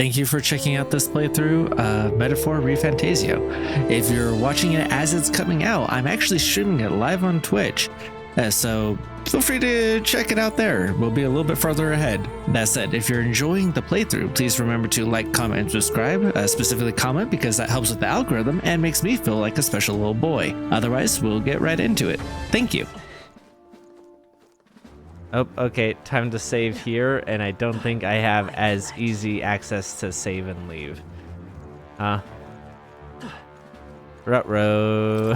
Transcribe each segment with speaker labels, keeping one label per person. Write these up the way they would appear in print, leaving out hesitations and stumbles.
Speaker 1: thank you for checking out this playthrough of Metaphor ReFantazio. If you're watching it as it's coming out, I'm actually streaming it live on Twitch, so feel free to check it out there. We'll be a little bit further ahead. That said, if you're enjoying the playthrough, please remember to like, comment, and subscribe. Specifically comment, because that helps with the algorithm and makes me feel like a special little boy. Otherwise, we'll get right into it. Thank you.
Speaker 2: Oh, okay, time to save here, and I don't think I have as easy access to save and leave. Ruh-roh.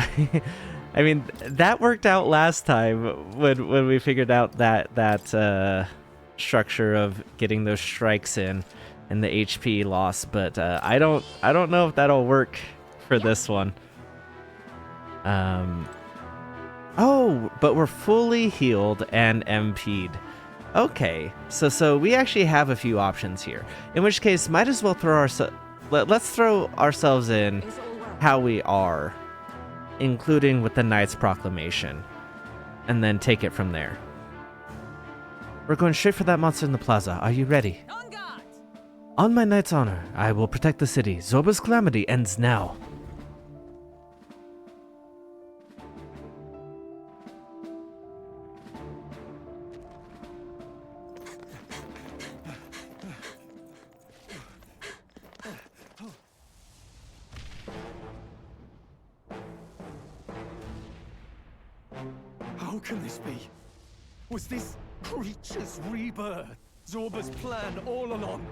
Speaker 2: I mean, that worked out last time when we figured out that structure of getting those strikes in and the HP loss, but I don't know if that'll work for this one. Oh, but we're fully healed and MP'd. Okay, so we actually have a few options here. In which case, might as well let's throw ourselves in how we are, including with the Knight's Proclamation, and then take it from there. We're going straight for that monster in the plaza. Are you ready?
Speaker 3: On guard!
Speaker 2: On my knight's honor, I will protect the city. Zorba's calamity ends now.
Speaker 4: How can this be? Was this creature's rebirth Zorba's plan all along?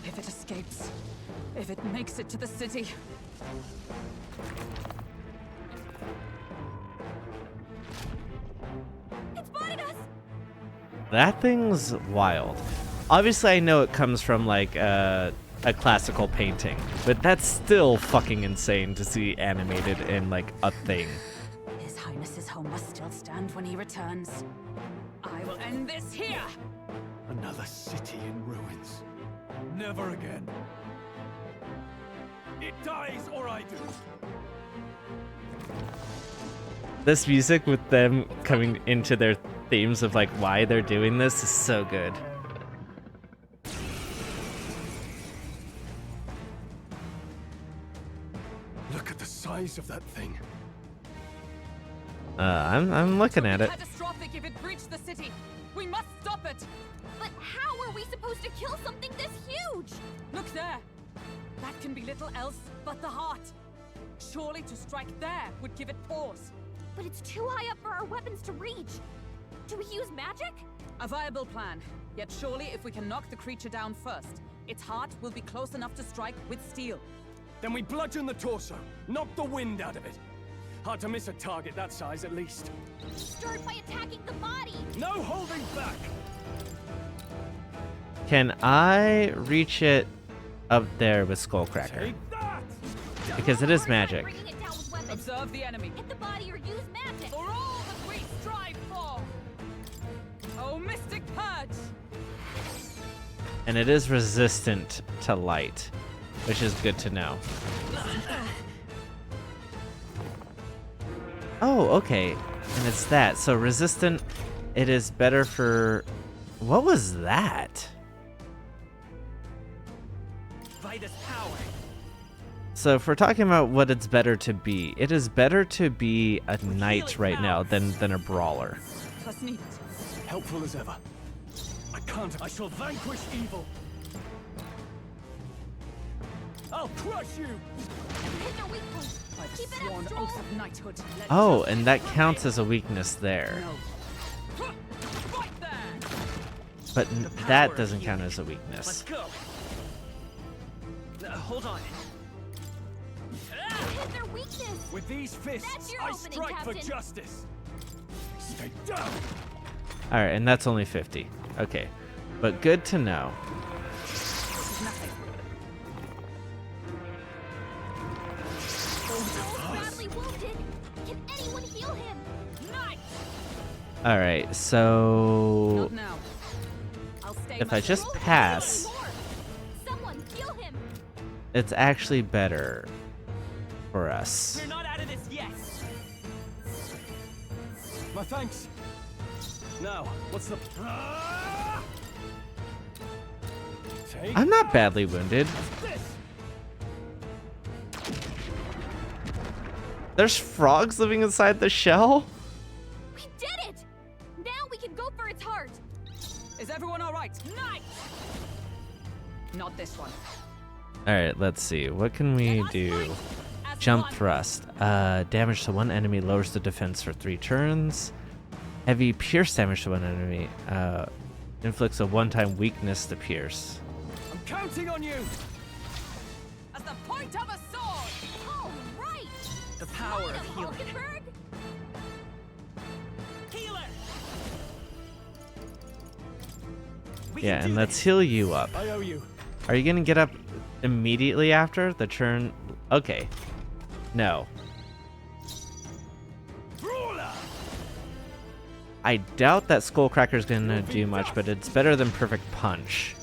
Speaker 3: If it escapes, if it makes it to the city. It spotted us!
Speaker 2: That thing's wild. Obviously, I know it comes from like a classical painting, but that's still fucking insane to see animated in like a thing.
Speaker 3: His Highness's home must still stand when he returns. I will end this here!
Speaker 4: Another city in ruins. Never again. It dies or I do.
Speaker 2: This music with them coming into their themes of like why they're doing this is so good.
Speaker 4: Look at the size of that thing.
Speaker 2: I'm looking at it.
Speaker 3: Catastrophic if it breached the city. We must stop it.
Speaker 5: But how are we supposed to kill something this huge?
Speaker 3: Look there. That can be little else but the heart. Surely to strike there would give it pause.
Speaker 5: But it's too high up for our weapons to reach. Do we use magic?
Speaker 3: A viable plan. Yet surely if we can knock the creature down first, its heart will be close enough to strike with steel.
Speaker 4: Then we bludgeon the torso, knock the wind out of it. Hard to miss a target that size, at least.
Speaker 5: Start by attacking the body.
Speaker 4: No holding back!
Speaker 2: Can I reach it up there with Skullcracker?
Speaker 4: Take that!
Speaker 2: Because it is magic.
Speaker 5: Bringing it down with weapons.
Speaker 3: Observe the enemy.
Speaker 5: Hit the body or use magic.
Speaker 3: For all that we strive for! Oh, Mystic Purge!
Speaker 2: And it is resistant to light, which is good to know. Oh, okay. And it's that. So resistant, it is better for... What was that?
Speaker 4: Vitus power.
Speaker 2: So if we're talking about what it's better to be, it is better to be a knight right now than a brawler.
Speaker 3: Plus needed.
Speaker 4: Helpful as ever. I shall vanquish evil. I'll crush you!
Speaker 5: Hit their weak point.
Speaker 3: By the
Speaker 5: Keep it up,
Speaker 3: sworn
Speaker 5: Stroll.
Speaker 3: oath of knighthood. let
Speaker 2: Oh,
Speaker 3: justice
Speaker 2: and that
Speaker 3: prevail.
Speaker 2: counts as a weakness there.
Speaker 3: No. Right there!
Speaker 2: But that doesn't count as a weakness.
Speaker 4: go. Hold on.
Speaker 5: Hit their weakness.
Speaker 4: With these fists,
Speaker 5: That's your
Speaker 4: I
Speaker 5: opening,
Speaker 4: strike for
Speaker 5: Captain.
Speaker 4: justice. Stay down.
Speaker 2: Alright, and that's only 50. Okay. But good to know.
Speaker 3: This is nothing.
Speaker 5: Joel's badly wounded. Can anyone heal him?
Speaker 3: Knight!
Speaker 2: Alright, so...
Speaker 3: Not now. I'll stay
Speaker 2: If I
Speaker 3: myself.
Speaker 2: just
Speaker 5: Joel can't
Speaker 2: pass,
Speaker 5: heal anymore. Someone heal him.
Speaker 2: it's actually better for us.
Speaker 4: We're not out of this yet. My thanks. Now, what's the... Take
Speaker 2: I'm not badly wounded.
Speaker 4: this.
Speaker 2: There's frogs living inside the shell?
Speaker 5: We did it! Now we can go for its heart.
Speaker 3: Is everyone all right? Nice. Not this one.
Speaker 2: Alright, let's see. What can we do? Jump thrust. Damage to one enemy lowers the defense for 3 turns. Heavy pierce damage to one enemy. Inflicts a one-time weakness to pierce.
Speaker 4: I'm counting on you.
Speaker 3: As the point of a sword.
Speaker 5: All right!
Speaker 6: The power
Speaker 5: Slide
Speaker 6: of
Speaker 5: 'em,
Speaker 6: healing.
Speaker 5: Hulkenberg.
Speaker 3: Healer.
Speaker 2: Yeah, and let's heal you up.
Speaker 4: I owe you.
Speaker 2: Are you gonna get up immediately after the turn? Okay. No.
Speaker 4: Brawler.
Speaker 2: I doubt that Skullcracker's gonna do much, but it's better than Perfect Punch.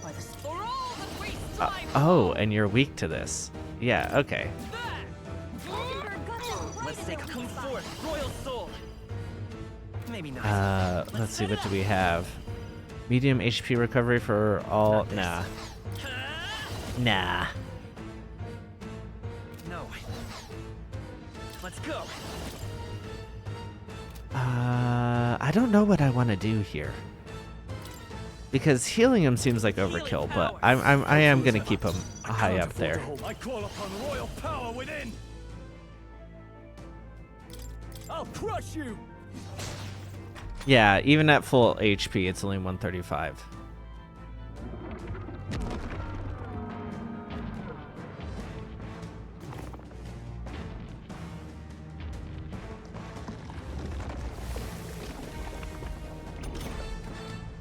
Speaker 3: For all that we strive
Speaker 2: Oh, and you're weak to this. Yeah, okay.
Speaker 3: there.
Speaker 5: Hulkenberg got them right
Speaker 6: Let's
Speaker 5: in
Speaker 6: take
Speaker 5: their
Speaker 6: come
Speaker 5: weak spot.
Speaker 6: forth, Royal Soul. Maybe not.
Speaker 2: Let's see, what do we have? Medium HP recovery for all.
Speaker 6: Not this.
Speaker 2: Nah. Nah.
Speaker 6: No. Let's go.
Speaker 2: I don't know what I want to do here. Because healing him seems like overkill, but I am gonna keep him high up there.
Speaker 4: I call upon royal power within. I'll crush you.
Speaker 2: Yeah, even at full HP, it's only 135.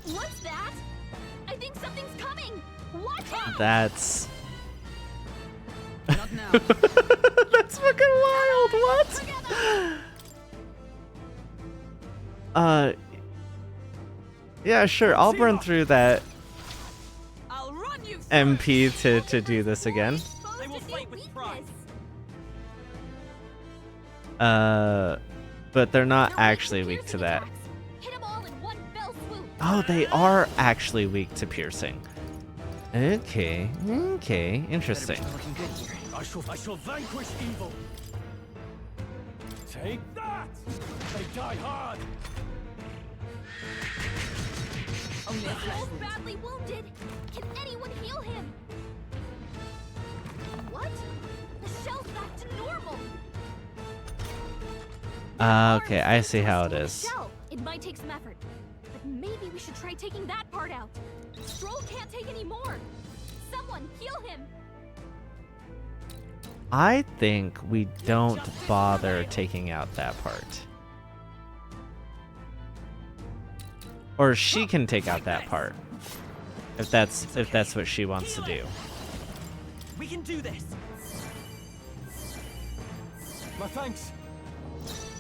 Speaker 5: What's that? I think something's coming. Watch out!
Speaker 2: That's
Speaker 3: Not now.
Speaker 2: that's fucking wild. What?
Speaker 5: Together.
Speaker 2: Yeah, sure. I'll burn through that
Speaker 3: I'll run you. through.
Speaker 2: MP to do this again.
Speaker 5: Exposed
Speaker 6: They will
Speaker 5: a new
Speaker 6: fight with pride.
Speaker 5: weakness.
Speaker 2: But they're not
Speaker 5: They're
Speaker 2: actually weak to
Speaker 5: piercing
Speaker 2: that.
Speaker 5: attacks. Hit 'em all in one fell swoop.
Speaker 2: Oh, they are actually weak to piercing. Okay, okay, interesting.
Speaker 6: Better be looking good here.
Speaker 4: I shall vanquish evil. Take that. They die hard.
Speaker 3: Only a
Speaker 5: He's
Speaker 3: flesh
Speaker 5: so
Speaker 3: wound.
Speaker 5: badly wounded. Can anyone heal him? What? The shell's back to normal.
Speaker 2: Okay, I see how it is.
Speaker 5: Shell. It might take some effort, but maybe we should try taking that part out. Stroll can't take any more. Someone heal him.
Speaker 2: I think we don't bother taking out that part. Or she can take out that part. If that's what she wants to do.
Speaker 6: We can do this.
Speaker 4: My thanks.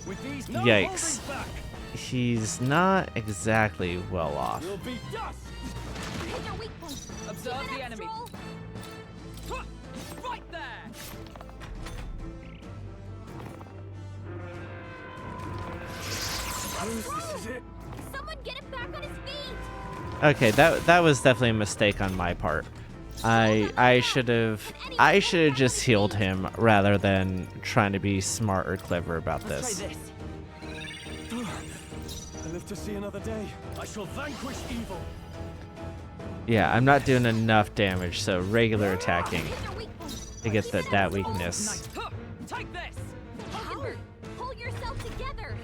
Speaker 4: With these no
Speaker 2: Yikes.
Speaker 4: holding back,
Speaker 2: He's not exactly well off.
Speaker 4: we'll be dust.
Speaker 5: Hit their weak point.
Speaker 3: Observe
Speaker 5: Keep it
Speaker 3: the
Speaker 5: up,
Speaker 3: enemy.
Speaker 5: Stroll.
Speaker 3: Huh, right there.
Speaker 4: This is it.
Speaker 5: Someone get him back on his feet.
Speaker 2: Okay, that was definitely a mistake on my part. I should have just healed him rather than trying to be smart or clever about
Speaker 6: Let's
Speaker 2: this.
Speaker 6: try this.
Speaker 4: I live to see another day. I shall vanquish evil.
Speaker 2: Yeah, I'm not doing enough damage, so regular attacking
Speaker 5: Hit their weak point.
Speaker 2: to get
Speaker 5: Keep it
Speaker 2: that
Speaker 5: up, Stroll.
Speaker 2: weakness.
Speaker 3: Huh, take this.
Speaker 5: Hulkenberg, pull yourself together.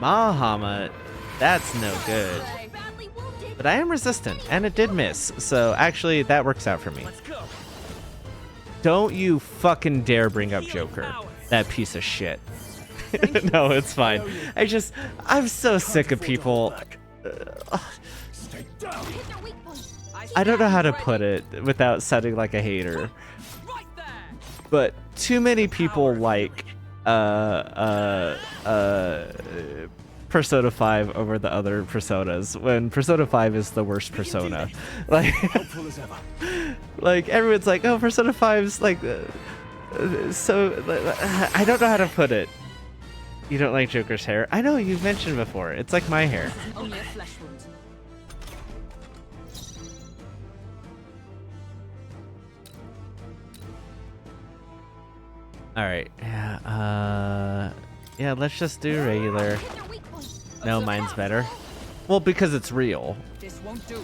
Speaker 2: Mahama, that's no good.
Speaker 5: So badly wounded.
Speaker 2: But I am resistant, and it did miss, so actually that works out for me.
Speaker 6: Let's go.
Speaker 2: Don't you fucking dare bring up Joker, that piece of shit. No, it's fine. I'm so sick of people.
Speaker 4: Stay down.
Speaker 5: Hit their weak point.
Speaker 2: I don't know how to put it without sounding like a hater,
Speaker 3: Right there.
Speaker 2: but too many people like Persona 5 over the other personas when Persona 5 is the worst persona. Like
Speaker 4: Helpful as ever.
Speaker 2: like everyone's like, "Oh, Persona 5's like so I don't know how to put it." You don't like Joker's hair? I know, you've mentioned before. It's like my hair.
Speaker 3: Only a flesh wound.
Speaker 2: All right. Yeah, let's just do regular.
Speaker 5: Hit their weak point.
Speaker 2: No, mine's better. Well, because it's real.
Speaker 3: This won't do.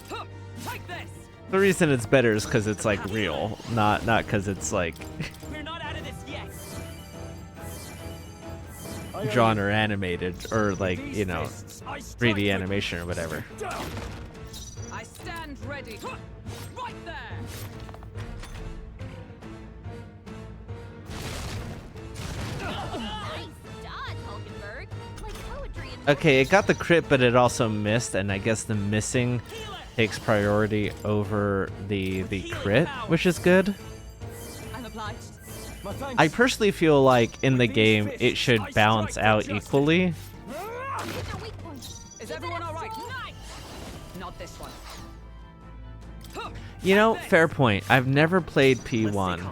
Speaker 3: Huh, take this.
Speaker 2: The reason it's better is because it's like real, not because it's like
Speaker 6: We're not out of this yet.
Speaker 2: drawn or animated or like, you know, 3D animation or whatever.
Speaker 3: I stand ready. Huh, right there.
Speaker 5: Nice dodge, Hulkenberg. Like poetry and
Speaker 2: Okay, it got the crit, but it also missed, and I guess the missing takes priority over the crit, which is good.
Speaker 3: I'm obliged.
Speaker 4: My thanks.
Speaker 2: I personally feel like in the game it should balance out equally.
Speaker 5: hit their weak point.
Speaker 3: Is everyone all right? Nice. Not this one. Huh,
Speaker 2: You know, fair point. I've never played P1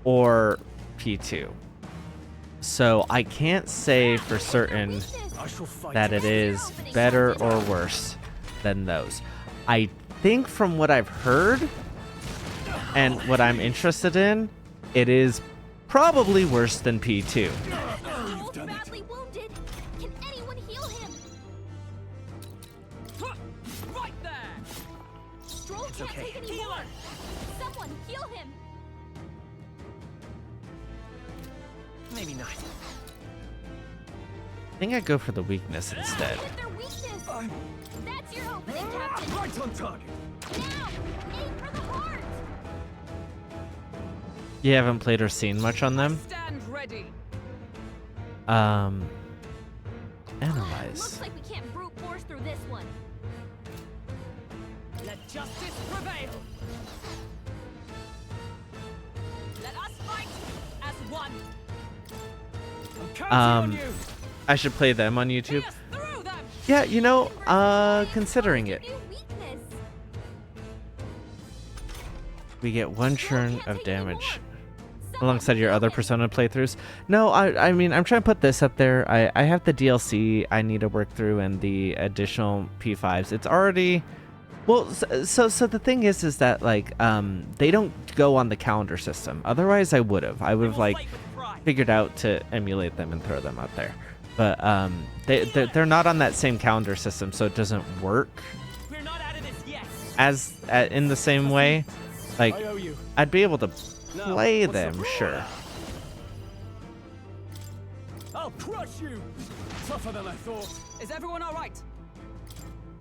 Speaker 2: or P2. So I can't say for certain
Speaker 4: I shall fight.
Speaker 2: that it is better or worse than those. I think from what I've heard and what I'm interested in, it is probably worse than P2.
Speaker 5: Owl's badly wounded. Can anyone heal him?
Speaker 3: huh, right there.
Speaker 5: Stroll can't
Speaker 6: okay.
Speaker 5: take any more. Someone heal him.
Speaker 6: Maybe not.
Speaker 2: I think I'd go for the weakness instead.
Speaker 5: Hit their weakness. That's your opening, Captain.
Speaker 4: Right on target.
Speaker 5: Now, aim for the heart.
Speaker 2: You haven't played or seen much on them?
Speaker 3: Stand ready.
Speaker 2: Analyze.
Speaker 5: Looks like we can't brute force through this one.
Speaker 3: Let justice prevail. Let us fight as one.
Speaker 4: I'm counting on you.
Speaker 2: I should play them on YouTube.
Speaker 3: Pierce through them.
Speaker 2: Yeah, you know, considering it.
Speaker 5: New weakness.
Speaker 2: We get one churn of damage alongside your other Persona playthroughs. No, I mean, I'm trying to put this up there. I have the DLC I need to work through and the additional P5s. It's already... Well, so the thing is that, like, they don't go on the calendar system. Otherwise, I would have. I would have, like,
Speaker 6: Fight with pride.
Speaker 2: figured out to emulate them and throw them out there. But they're not on that same calendar system, so it doesn't work
Speaker 6: We're not out of this yet.
Speaker 2: as in the same way. Like,
Speaker 4: I owe you.
Speaker 2: I'd be able to
Speaker 4: Now,
Speaker 2: play
Speaker 4: what's the
Speaker 2: them, sure.
Speaker 4: I'll crush you. Tougher than I thought.
Speaker 3: Is everyone all right?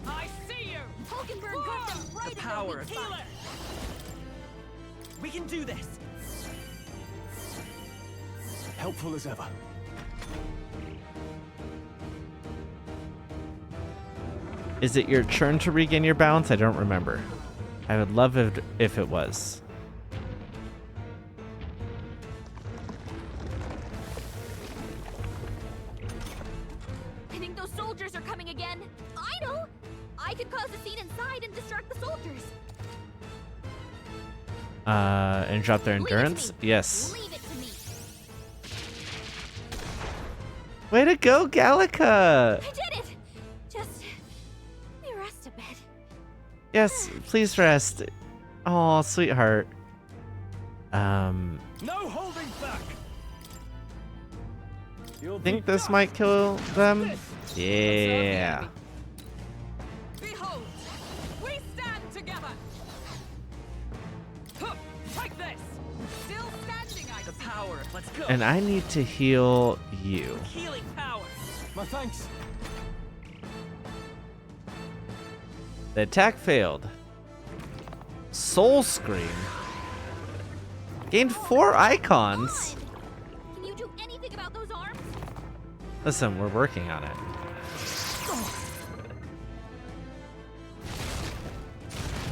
Speaker 3: I see you.
Speaker 5: Hulkenberg got them right
Speaker 6: The
Speaker 5: in their
Speaker 6: power
Speaker 5: weak
Speaker 6: of
Speaker 5: spot.
Speaker 6: healer. We can do this.
Speaker 4: Helpful as ever.
Speaker 2: Is it your turn to regain your balance? I don't remember. I would love it if it was.
Speaker 5: I think those soldiers are coming again. I know. I could cause a scene inside and distract the soldiers.
Speaker 2: And drop their
Speaker 5: Leave it to
Speaker 2: endurance?
Speaker 5: me.
Speaker 2: Yes.
Speaker 5: Leave it to me.
Speaker 2: Way to go, Gallica!
Speaker 5: I did it. Just let me rest a bit.
Speaker 2: Yes, please rest. Oh, sweetheart.
Speaker 4: No holding back. You'll
Speaker 2: Think
Speaker 4: be
Speaker 2: this
Speaker 4: dust.
Speaker 2: might kill them? Yeah.
Speaker 3: Behold, we stand together. Huh, take this. Still standing, I
Speaker 6: The
Speaker 3: see.
Speaker 6: power. Let's go.
Speaker 2: And I need to heal you.
Speaker 6: Healing power.
Speaker 4: My thanks.
Speaker 2: The attack failed. Soul Scream. Gained 4 icons.
Speaker 5: On. Can you do anything about those arms?
Speaker 2: Listen, we're working on it.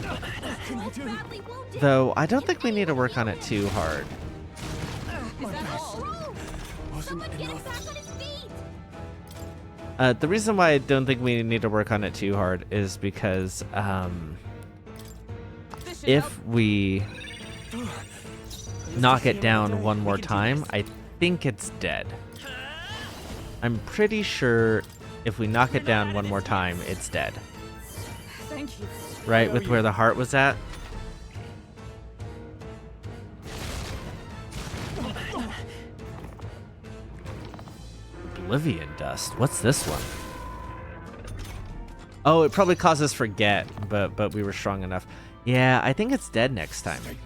Speaker 4: Can I
Speaker 5: Stroll's
Speaker 4: do?
Speaker 5: badly wounded.
Speaker 2: Though, I don't think we need to work on it too hard.
Speaker 3: Is that all?
Speaker 5: Stroll!
Speaker 4: Wasn't
Speaker 5: Someone get him
Speaker 4: enough.
Speaker 5: back on his feet.
Speaker 2: The reason why I don't think we need to work on it too hard is because
Speaker 3: This should
Speaker 2: if
Speaker 3: help.
Speaker 2: we knock it down one more time, I think it's dead. I'm pretty sure if we knock it down one more time, it's dead.
Speaker 3: Thank you.
Speaker 2: Right, with where the heart was at? Oblivion Dust. What's this one? Oh, it probably caused us forget, but we were strong enough. Yeah, I think it's dead next time.
Speaker 5: Hit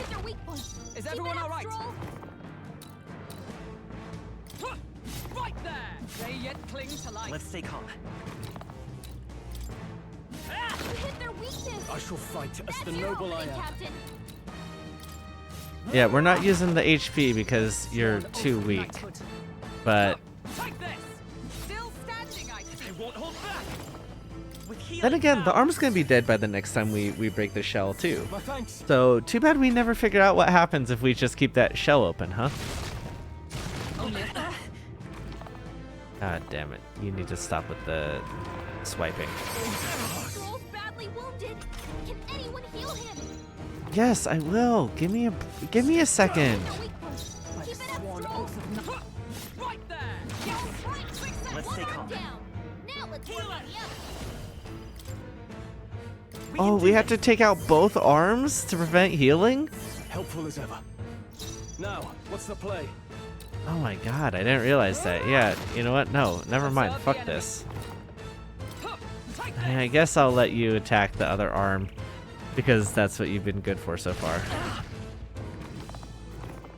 Speaker 5: their weak point.
Speaker 3: Is
Speaker 5: Keep
Speaker 3: everyone
Speaker 5: it up,
Speaker 3: all right?
Speaker 5: Stroll.
Speaker 3: Huh, right there! They yet cling to life.
Speaker 6: Let's stay calm.
Speaker 5: You hit their weakness.
Speaker 4: I shall fight as
Speaker 5: That's
Speaker 4: the
Speaker 5: your
Speaker 4: noble I
Speaker 5: opening,
Speaker 4: am.
Speaker 5: Captain.
Speaker 2: Yeah, we're not using the HP because you're too weak. But
Speaker 3: Take this! Still standing, I see.
Speaker 6: I won't hold back. With healing
Speaker 2: then again, the
Speaker 6: power.
Speaker 2: arm's gonna be dead by the next time we break the shell too.
Speaker 4: My thanks.
Speaker 2: So too bad we never figured out what happens if we just keep that shell open, huh? God damn it. You need to stop with the swiping.
Speaker 5: Stroll's badly wounded. Can anyone heal him?
Speaker 2: Yes, I will. Give me a second.
Speaker 5: Their weak point. Keep it up, Stroll.
Speaker 3: Huh, right there!
Speaker 6: Let's stay calm.
Speaker 5: Down. Now let's work on the other.
Speaker 2: Oh, we have to take out both arms to prevent healing?
Speaker 4: Helpful as ever. Now, what's the play?
Speaker 2: Oh my god, I didn't realize that. Yeah, you know what? No, never mind.
Speaker 3: Observe the
Speaker 2: Fuck
Speaker 3: enemy.
Speaker 2: this.
Speaker 3: Huh, take
Speaker 2: I guess I'll let you attack the other arm because that's what you've been good for so far.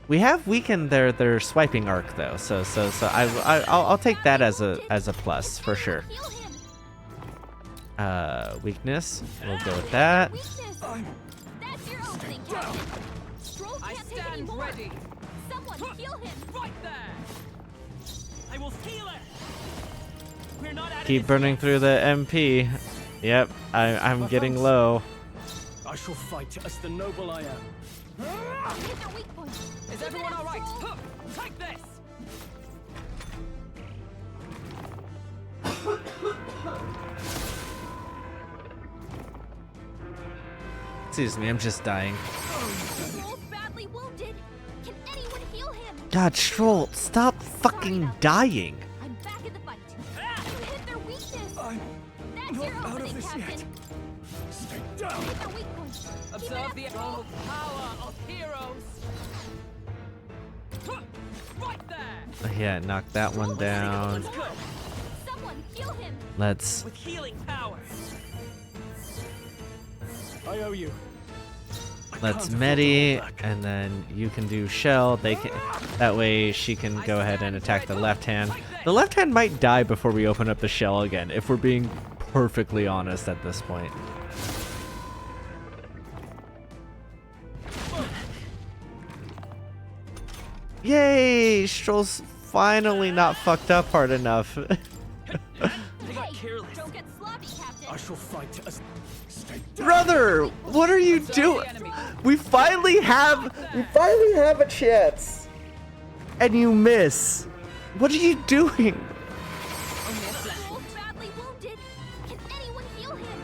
Speaker 2: We have weakened their swiping arc though, so I'll take that as a plus for sure.
Speaker 5: Heal him.
Speaker 2: Weakness. We'll go with that.
Speaker 5: Weakness. That's your opening, Captain. Stroll
Speaker 3: I
Speaker 5: can't take any
Speaker 3: stand
Speaker 5: more.
Speaker 3: ready.
Speaker 5: Someone heal him.
Speaker 3: Right there!
Speaker 6: I will heal it. We're not out of
Speaker 2: Keep
Speaker 6: this
Speaker 2: burning
Speaker 6: yet.
Speaker 2: through the MP. Yep, I'm getting low.
Speaker 4: I shall fight as the noble I am.
Speaker 5: Hit their weak point.
Speaker 3: Is
Speaker 5: Keep it
Speaker 3: everyone
Speaker 5: up,
Speaker 3: all right?
Speaker 5: Stroll.
Speaker 3: Huh, take this!
Speaker 2: Excuse me, I'm just dying.
Speaker 5: Stroll's badly wounded. Can anyone heal him?
Speaker 2: God, Stroll, stop fucking dying.
Speaker 5: I'm back in the fight. You hit their weakness.
Speaker 4: I'm
Speaker 5: That's
Speaker 4: not
Speaker 5: your
Speaker 4: out of
Speaker 5: opening,
Speaker 4: this
Speaker 5: Captain.
Speaker 4: yet. Stay down.
Speaker 5: Hit their weak point. Keep it
Speaker 3: Observe
Speaker 5: up,
Speaker 3: the
Speaker 5: Stroll.
Speaker 3: power of heroes! Huh, right there!
Speaker 2: Yeah, knock that one down.
Speaker 6: Let's go.
Speaker 5: Someone heal him.
Speaker 2: Let's
Speaker 6: With healing power.
Speaker 4: I owe you. I
Speaker 2: let's
Speaker 4: can't afford to
Speaker 2: Medi,
Speaker 4: hold back.
Speaker 2: and then you can do Shell. They can, that way she can go ahead and attack the left hand. The left hand might die before we open up the shell again, if we're being perfectly honest at this point. Yay! Stroll's finally not fucked up hard enough.
Speaker 6: They got
Speaker 5: Hey,
Speaker 6: careless.
Speaker 5: don't get sloppy, Captain.
Speaker 4: I shall fight as. Stay down.
Speaker 2: Brother, what are you doing? We finally have a chance. And you miss. What are you doing?
Speaker 5: Stroll's badly wounded. Can anyone heal him?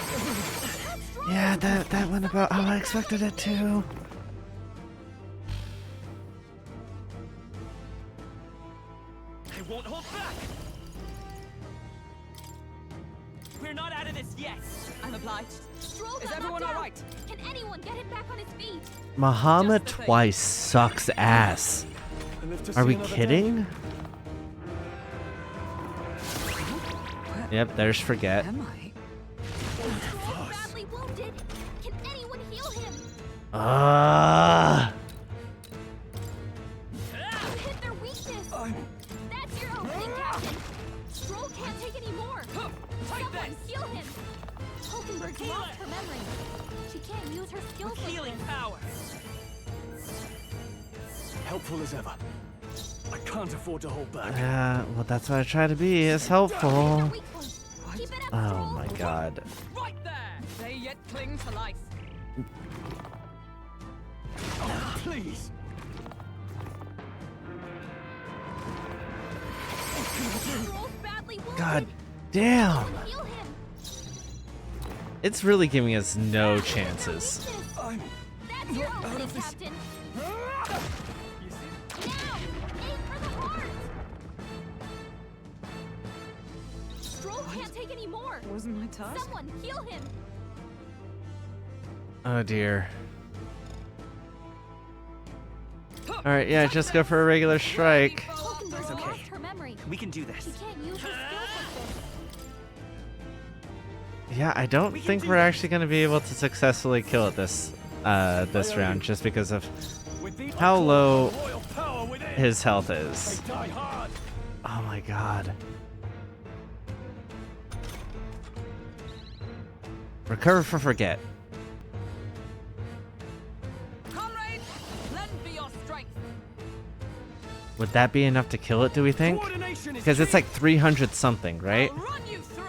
Speaker 5: That's Stroll.
Speaker 2: Yeah, that went about how I expected it to.
Speaker 6: I won't hold back. We're not out of this yet.
Speaker 3: I'm obliged.
Speaker 5: Stroll
Speaker 3: Is
Speaker 5: got
Speaker 3: everyone
Speaker 5: knocked
Speaker 3: all
Speaker 5: out.
Speaker 3: right?
Speaker 5: Can anyone get him back on his feet?
Speaker 2: Muhammad
Speaker 3: Just the thing.
Speaker 2: twice sucks ass.
Speaker 4: And live to
Speaker 2: Are
Speaker 4: see
Speaker 2: we
Speaker 4: another day.
Speaker 2: kidding? Yep, there's forget.
Speaker 3: Am I?
Speaker 5: Stroll's badly wounded. Can anyone heal him?
Speaker 2: Ah.
Speaker 5: You hit their weakness. That's your opening, Captain. Stroll can't take any more.
Speaker 3: Huh, take
Speaker 5: Someone
Speaker 3: this!
Speaker 5: heal him. Hulkenberg's
Speaker 6: Heal
Speaker 5: lost
Speaker 6: it.
Speaker 5: her memory. She can't use her skills
Speaker 6: With
Speaker 5: like
Speaker 6: healing
Speaker 5: this.
Speaker 6: power.
Speaker 4: Helpful as ever. I can't afford to hold back.
Speaker 2: Yeah, well, that's what I try to be, is
Speaker 5: Hit
Speaker 2: helpful.
Speaker 5: their weak point. Keep it up,
Speaker 2: Oh
Speaker 5: Stroll.
Speaker 2: my god.
Speaker 3: Right there! They yet cling to life.
Speaker 4: Oh, please.
Speaker 5: Stroll's badly wounded.
Speaker 2: God damn.
Speaker 5: Someone heal him.
Speaker 2: It's really giving us no chances.
Speaker 5: Weakness.
Speaker 4: I'm
Speaker 5: That's your
Speaker 4: not out
Speaker 5: opening,
Speaker 4: of this.
Speaker 5: Captain. Now, aim for the heart. Stroll can't take any more.
Speaker 3: Wasn't my task?
Speaker 5: Someone heal him.
Speaker 2: Oh dear. Alright, yeah, just go for a regular strike.
Speaker 5: Hulkenberg
Speaker 6: We can do
Speaker 5: He
Speaker 6: this.
Speaker 5: can't use his skills like this.
Speaker 2: Yeah, I don't think we're actually going to be able to successfully kill it this round, just because of
Speaker 4: With these
Speaker 2: how low
Speaker 4: royal power within,
Speaker 2: his health is.
Speaker 4: they die hard.
Speaker 2: Oh my god. Recover for forget.
Speaker 3: Comrades, lend me your strength.
Speaker 2: Would that be enough to kill it, do we think?
Speaker 4: Coordination is
Speaker 2: Because it's
Speaker 4: key.
Speaker 2: like 300 something, right?
Speaker 3: I'll run you through.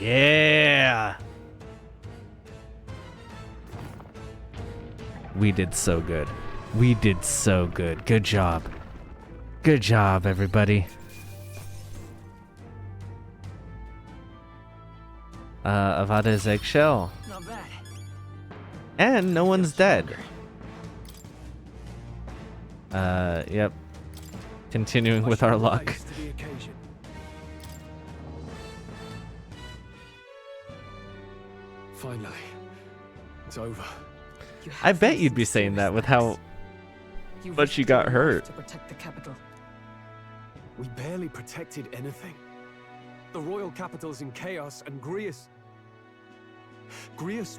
Speaker 2: Yeah! We did so good. We did so good. Good job. Good job, everybody. Avada's eggshell.
Speaker 6: Not bad.
Speaker 2: And no one's dead. Yep. Continuing with our luck.
Speaker 4: Rise to the occasion. Finally, it's over.
Speaker 3: You
Speaker 2: I
Speaker 3: have
Speaker 2: bet
Speaker 3: my
Speaker 2: you'd be saying that with how
Speaker 3: You
Speaker 2: much you
Speaker 3: risked
Speaker 2: got
Speaker 3: your
Speaker 2: hurt.
Speaker 3: life to protect the capital.
Speaker 4: We barely protected anything. The royal capital's in chaos, and Grius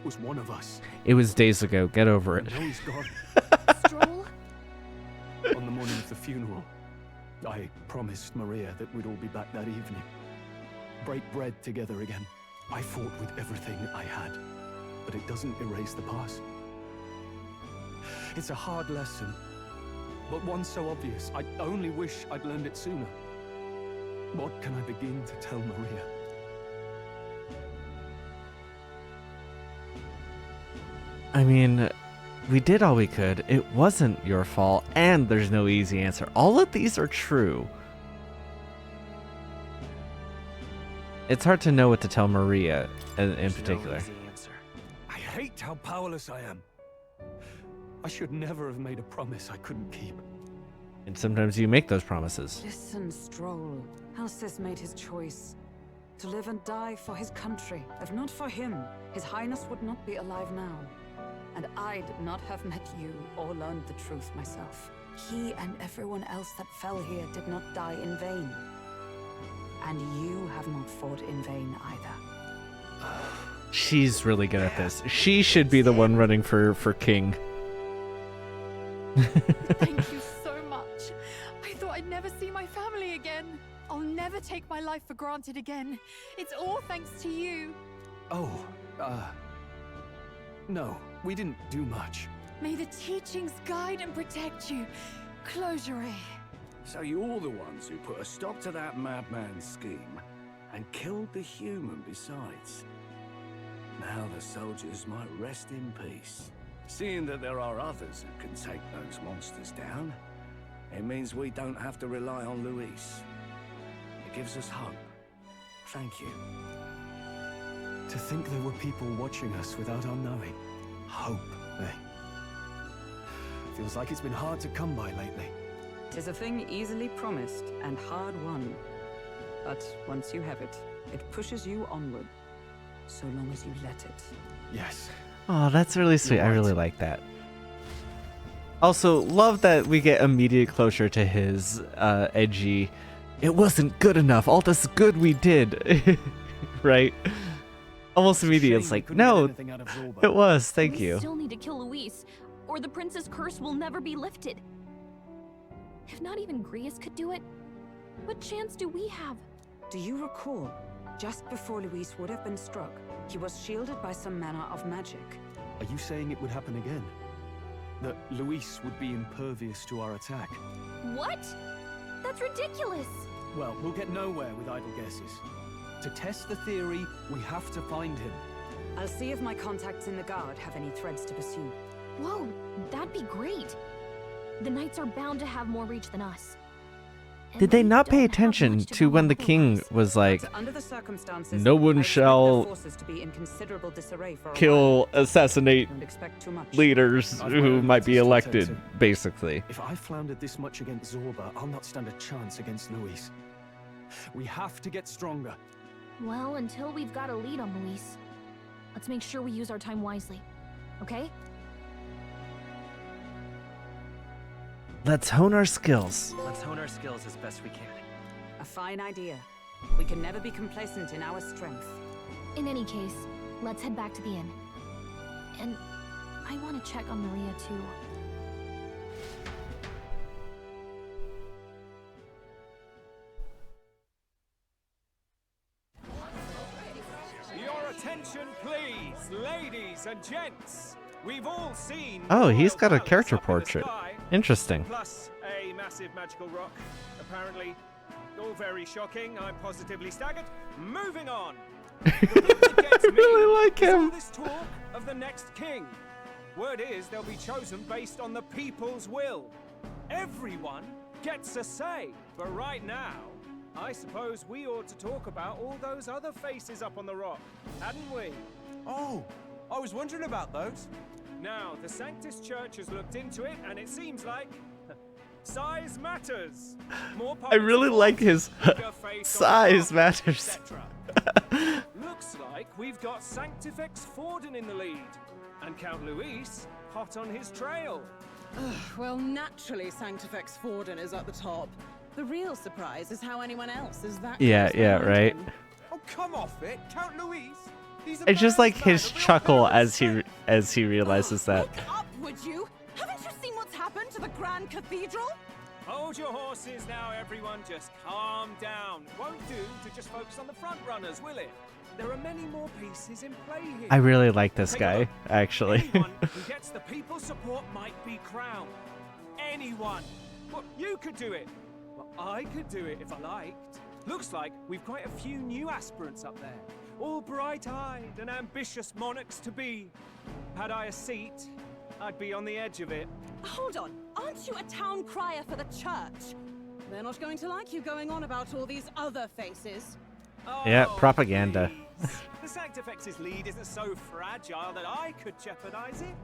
Speaker 4: was one of us.
Speaker 2: It was days ago. Get over it.
Speaker 4: And now he's gone.
Speaker 5: Stroll?
Speaker 4: On the morning of the funeral, I promised Maria that we'd all be back that evening. Break bread together again. I fought with everything I had, but it doesn't erase the past. It's a hard lesson, but one so obvious. I only wish I'd learned it sooner. What can I begin to tell Maria?
Speaker 2: I mean, we did all we could. It wasn't your fault, and there's no easy answer. All of these are true. It's hard to know what to tell Maria in particular.
Speaker 6: No easy answer.
Speaker 4: I hate how powerless I am. I should never have made a promise I couldn't keep.
Speaker 2: And sometimes you make those promises.
Speaker 3: Listen, Stroll. Alcest made his choice. To live and die for his country. If not for him, His Highness would not be alive now. And I'd not have met you or learned the truth myself. He and everyone else that fell here did not die in vain. And you have not fought in vain either.
Speaker 2: She's really good at this. She should be the one running for king.
Speaker 7: Thank you so much. I thought I'd never see my family again. I'll never take my life for granted again. It's all thanks to you.
Speaker 4: Oh, no, we didn't do much.
Speaker 7: May the teachings guide and protect you. Closure.
Speaker 8: So you're the ones who put a stop to that madman's scheme and killed the human besides. Now the soldiers might rest in peace. Seeing that there are others who can take those monsters down, it means we don't have to rely on Luis. It gives us hope. Thank you.
Speaker 4: To think there were people watching us without our knowing. Hope, eh? Feels like it's been hard to come by lately.
Speaker 3: 'Tis a thing easily promised and hard won. But once you have it, it pushes you onward. So long as you let it.
Speaker 4: Yes.
Speaker 2: Oh, that's really sweet.
Speaker 4: You're
Speaker 2: I
Speaker 4: right.
Speaker 2: really like that. Also, love that we get immediate closure to his edgy, it wasn't good enough, all this good we did. Right? Almost immediate. It's
Speaker 4: Shame we
Speaker 2: like,
Speaker 4: couldn't get
Speaker 2: no,
Speaker 4: anything out of Zorba.
Speaker 2: it was. Thank
Speaker 5: We
Speaker 2: you.
Speaker 5: still need to kill Luis, or the prince's curse will never be lifted. If not even Grius could do it, what chance do we have?
Speaker 3: Do you recall, just before Luis would have been struck, he was shielded by some manner of magic?
Speaker 4: Are you saying it would happen again? That Luis would be impervious to our attack?
Speaker 5: What? That's ridiculous!
Speaker 4: Well, we'll get nowhere with idle guesses. To test the theory, we have to find him.
Speaker 3: I'll see if my contacts in the Guard have any threads to pursue.
Speaker 5: Whoa, that'd be great. The knights are bound to have more reach than us. And
Speaker 2: Did they
Speaker 5: we
Speaker 2: not pay
Speaker 5: don't have
Speaker 2: attention
Speaker 5: much
Speaker 2: to
Speaker 5: go
Speaker 2: when
Speaker 5: on
Speaker 2: the king
Speaker 5: otherwise.
Speaker 2: was like,
Speaker 3: But under the circumstances,
Speaker 2: no one
Speaker 3: I expect
Speaker 2: shall
Speaker 3: their forces to be in considerable disarray for a while.
Speaker 2: kill, assassinate
Speaker 3: Don't expect too much.
Speaker 2: leaders
Speaker 4: I've
Speaker 2: who
Speaker 4: learned
Speaker 2: might be
Speaker 4: to
Speaker 2: elected,
Speaker 4: protect him.
Speaker 2: basically?
Speaker 4: If I floundered this much against Zorba, I'll not stand a chance against Luis. We have to get stronger.
Speaker 5: Well, until we've got a lead on Luis, let's make sure we use our time wisely. Okay?
Speaker 2: Let's hone our skills. Let's hone our skills as best we can.
Speaker 3: A fine idea. We can never be complacent in our strength.
Speaker 5: In any case, let's head back to the inn. And I want to check on Maria too.
Speaker 6: Your attention, please, ladies and gents. We've all seen.
Speaker 2: Oh,
Speaker 6: the
Speaker 2: he's
Speaker 6: royal
Speaker 2: got a
Speaker 6: palace
Speaker 2: character
Speaker 6: up in the
Speaker 2: portrait.
Speaker 6: sky,
Speaker 2: Interesting.
Speaker 6: plus a massive magical rock. Apparently, all very shocking. I'm positively staggered. Moving on.
Speaker 2: I really like
Speaker 6: All
Speaker 2: him.
Speaker 6: this talk of the next king. Word is they'll be chosen based on the people's will. Everyone gets a say. But right now, I suppose we ought to talk about all those other faces up on the rock, hadn't we?
Speaker 9: Oh, I was wondering about those.
Speaker 6: Now, the Sanctus Church has looked into it, and it seems like size matters. More
Speaker 2: I really like his
Speaker 6: bigger face on
Speaker 2: size
Speaker 6: top,
Speaker 2: matters.
Speaker 6: etc. Looks like we've got Sanctifex Forden in the lead, and Count Luis hot on his trail.
Speaker 10: Well, naturally, Sanctifex Forden is at the top. The real surprise is how anyone else is that
Speaker 2: Yeah,
Speaker 10: close
Speaker 2: yeah,
Speaker 10: behind
Speaker 2: right.
Speaker 10: him.
Speaker 9: Oh, come off it, Count Luis. He's a
Speaker 2: I just
Speaker 9: man's
Speaker 2: like
Speaker 9: man,
Speaker 2: his
Speaker 9: a real
Speaker 2: chuckle
Speaker 9: man.
Speaker 2: as he realizes that.
Speaker 10: Wake up, would you? Haven't you seen what's happened to the Grand Cathedral?
Speaker 6: Hold your horses now, everyone. Just calm down. Won't do to just focus on the front runners, will it? There are many more pieces in play here.
Speaker 2: I really like this
Speaker 6: Take a
Speaker 2: guy,
Speaker 6: look.
Speaker 2: actually.
Speaker 6: Anyone who gets the people's support might be crowned. Anyone. Well, you could do it. Well, I could do it if I liked. Looks like we've quite a few new aspirants up there. All bright-eyed and ambitious monarchs to be. Had I a seat, I'd be on the edge of it.
Speaker 10: Hold on, aren't you a town crier for the church? They're not going to like you going on about all these other faces.
Speaker 2: Yeah,
Speaker 6: Oh,
Speaker 2: propaganda.
Speaker 6: please. The Sanctifex's lead isn't so fragile that I could jeopardize it.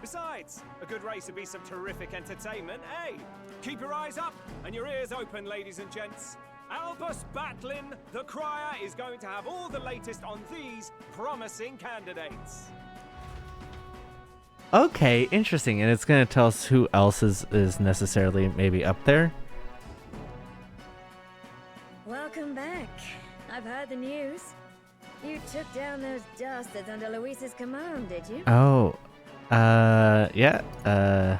Speaker 6: Besides, a good race would be some terrific entertainment, eh? Keep your eyes up and your ears open, ladies and gents. Albus Batlin, the crier, is going to have all the latest on these promising candidates.
Speaker 2: Okay, interesting. And it's gonna tell us who else is necessarily maybe up there.
Speaker 11: Welcome back. I've heard the news. You took down those dastards under Luis's command, did you?
Speaker 2: Oh, yeah.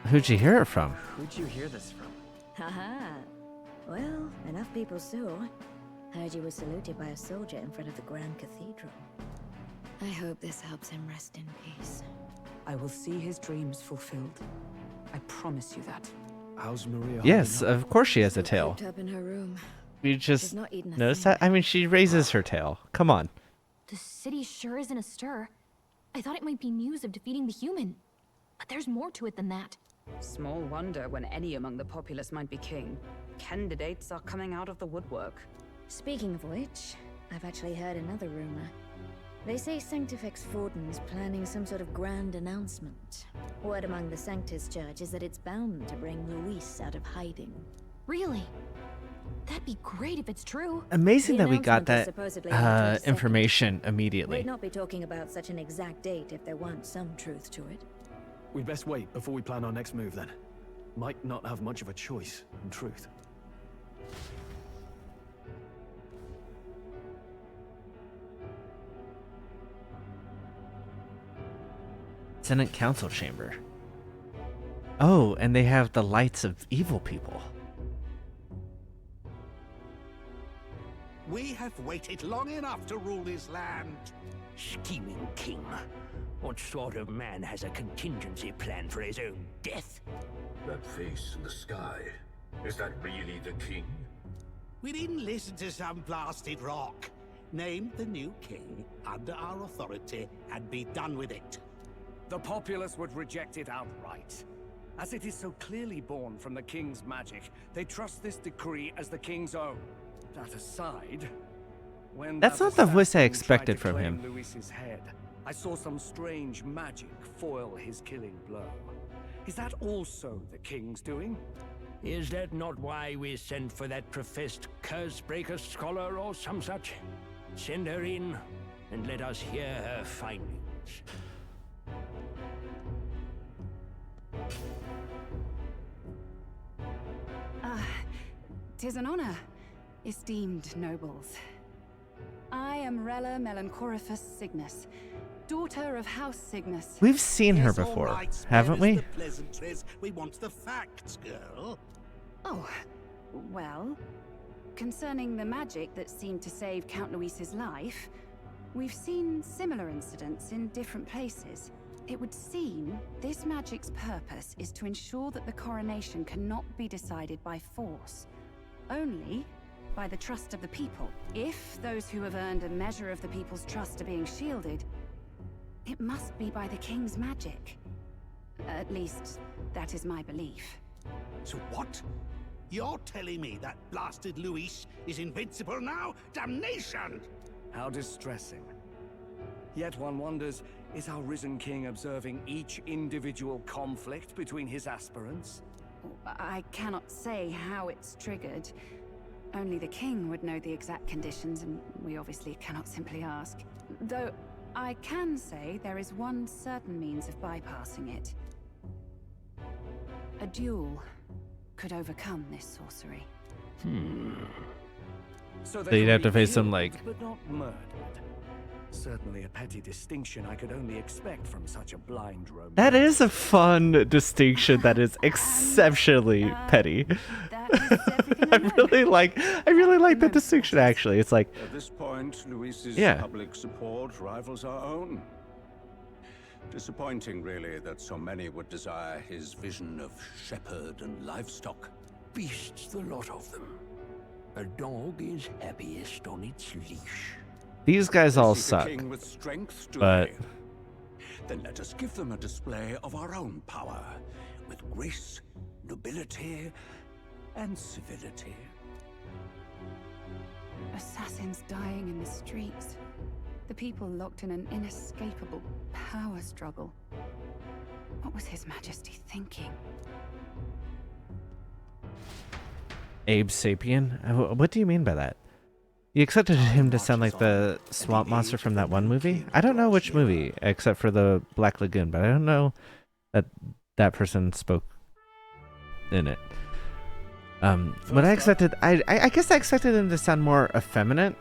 Speaker 2: Who'd you hear it from?
Speaker 12: Who'd you hear this from?
Speaker 11: Haha. Well, enough people saw. Heard you were saluted by a soldier in front of the Grand Cathedral. I hope this helps him rest in peace.
Speaker 3: I will see his dreams fulfilled. I promise you that.
Speaker 4: How's Maria?
Speaker 2: Yes,
Speaker 4: holding up?
Speaker 2: of course she has a
Speaker 11: Still
Speaker 2: tail.
Speaker 11: cooped up in her room.
Speaker 2: You
Speaker 11: She's
Speaker 2: just
Speaker 11: not eaten a
Speaker 2: noticed
Speaker 11: thing.
Speaker 2: that? I mean, she raises her tail. Come on.
Speaker 5: The city sure isn't astir. I thought it might be news of defeating the human. But there's more to it than that.
Speaker 3: Small wonder when any among the populace might be king. Candidates are coming out of the woodwork.
Speaker 11: Speaking of which, I've actually heard another rumor. They say Sanctifex Forden's planning some sort of grand announcement. Word among the Sanctus Church is that it's bound to bring Luis out of hiding.
Speaker 5: Really? That'd be great if it's true.
Speaker 2: Amazing
Speaker 11: The
Speaker 2: that we got
Speaker 11: announcement is
Speaker 2: that
Speaker 11: supposedly on the 22nd.
Speaker 2: information immediately.
Speaker 11: They'd not be talking about such an exact date if there weren't some truth to it.
Speaker 4: We'd best wait before we plan our next move then. Might not have much of a choice, in truth.
Speaker 2: Senate Council Chamber. Oh, and they have the lights of evil people.
Speaker 8: We have waited long enough to rule this land. Scheming king. What sort of man has a contingency plan for his own death?
Speaker 13: That face in the sky, is that really the king?
Speaker 8: We didn't listen to some blasted rock. Name the new king under our authority and be done with it.
Speaker 6: The populace would reject it outright. As it is so clearly born from the king's magic, they trust this decree as the king's own. That aside, when
Speaker 2: That's
Speaker 6: that
Speaker 2: not the voice I
Speaker 6: assassin
Speaker 2: expected
Speaker 6: tried to
Speaker 2: from
Speaker 6: claim
Speaker 2: him.
Speaker 6: Luis's head, I saw some strange magic foil his killing blow. Is that also the king's doing?
Speaker 8: Is that not why we sent for that professed curse-breaker scholar or some such? Send her in, and let us hear her findings.
Speaker 12: 'Tis an honor, esteemed nobles. I am Rella Melanchorophus Cygnus, daughter of House Cygnus.
Speaker 2: We've seen her before, haven't we?
Speaker 14: The pleasantries. We want the facts, girl.
Speaker 12: Oh, well, concerning the magic that seemed to save Count Luis's life, we've seen similar incidents in different places. It would seem this magic's purpose is to ensure that the coronation cannot be decided by force, only by the trust of the people. If those who have earned a measure of the people's trust are being shielded, it must be by the king's magic. At least, that is my belief.
Speaker 14: So what? You're telling me that blasted Luis is invincible now? Damnation!
Speaker 8: How distressing. Yet one wonders, is our risen king observing each individual conflict between his aspirants?
Speaker 12: I cannot say how it's triggered. Only the king would know the exact conditions, and we obviously cannot simply ask. Though, I can say there is one certain means of bypassing it. A duel could overcome this sorcery.
Speaker 8: So
Speaker 2: They'd have to face him
Speaker 8: killed,
Speaker 2: like...
Speaker 8: but not murdered. Certainly a petty distinction I could only expect from such a blind romance.
Speaker 2: That is a fun distinction that is exceptionally petty. I really like that distinction actually. It's like
Speaker 8: At this point, Luis's
Speaker 2: Yeah.
Speaker 8: public support rivals our own. Disappointing, really, that so many would desire his vision of shepherd and livestock.
Speaker 13: Beasts, the lot of them. A dog is happiest on its leash.
Speaker 2: these guys all
Speaker 8: Seek a
Speaker 2: suck.
Speaker 8: king with strength, do
Speaker 2: But
Speaker 8: they? Then let us give them a display of our own power, with grace, nobility, and civility.
Speaker 12: Assassins dying in the streets. The people locked in an inescapable power struggle. What was His Majesty thinking?
Speaker 2: Abe Sapien? What do you mean by that? You expected him to sound like the swamp monster from that one movie? I don't know which movie, except for the Black Lagoon, but I don't know that that person spoke in it. What I expected, I guess I expected him to sound more effeminate.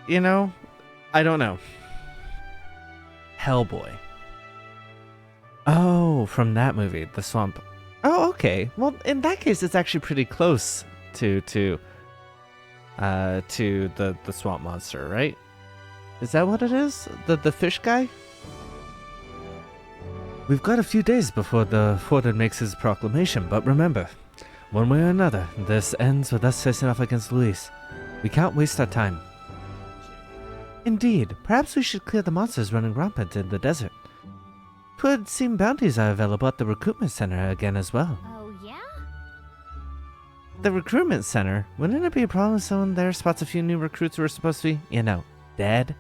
Speaker 2: You know? I don't know. Hellboy. Oh, from that movie, The Swamp. Oh, okay. Well, in that case, it's actually pretty close to the swamp monster, right? Is that what it is? The fish guy? We've got a few days before the Warden makes his proclamation, but remember, one way or another, this ends with us facing off against Luis. We can't waste our time. Indeed, perhaps we should clear the monsters running rampant in the desert. 'Twould seem bounties are available at the recruitment center again as well.
Speaker 5: Oh, yeah?
Speaker 2: The recruitment center? Wouldn't it be a problem if someone there spots a few new recruits who are supposed to be, you know, dead?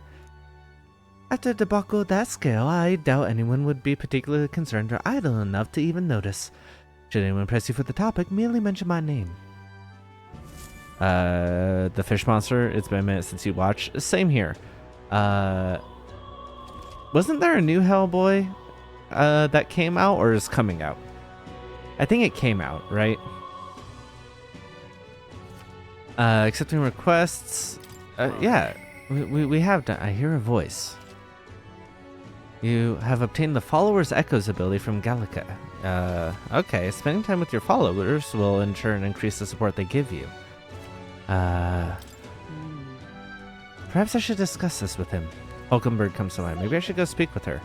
Speaker 2: After a debacle of that scale, I doubt anyone would be particularly concerned or idle enough to even notice. Should anyone press you for the topic, merely mention my name. The fish monster, it's been a minute since you watched. Same here. Wasn't there a new Hellboy that came out or is coming out? I think it came out, right? Accepting requests. Yeah, we have done. I hear a voice. You have obtained the Follower's Echoes ability from Gallica. Okay, spending time with your followers will in turn increase the support they give you. Perhaps I should discuss this with him. Hulkenberg comes to mind. Maybe I should go speak with her.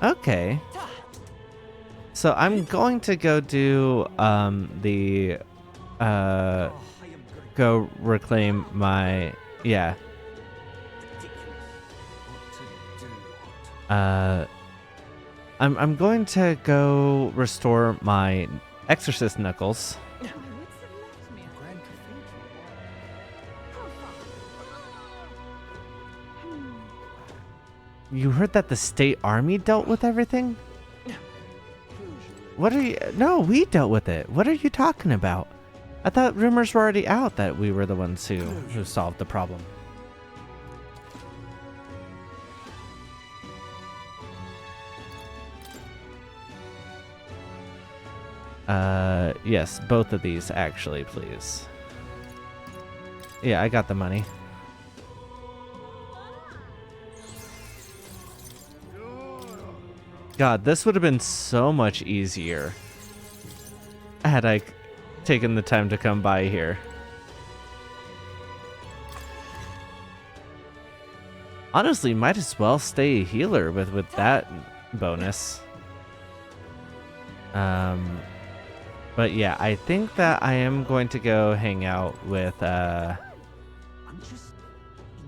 Speaker 2: Okay. So I'm going to go do go reclaim my I'm going to go restore my exorcist knuckles. You heard that the state army dealt with everything? What are you... No, we dealt with it. What are you talking about? I thought rumors were already out that we were the ones who solved the problem. Yes, both of these actually, please. Yeah, I got the money. God, this would have been so much easier had I taken the time to come by here. Honestly, might as well stay a healer with that bonus. But yeah, I think that I am going to go hang out with
Speaker 14: I'm just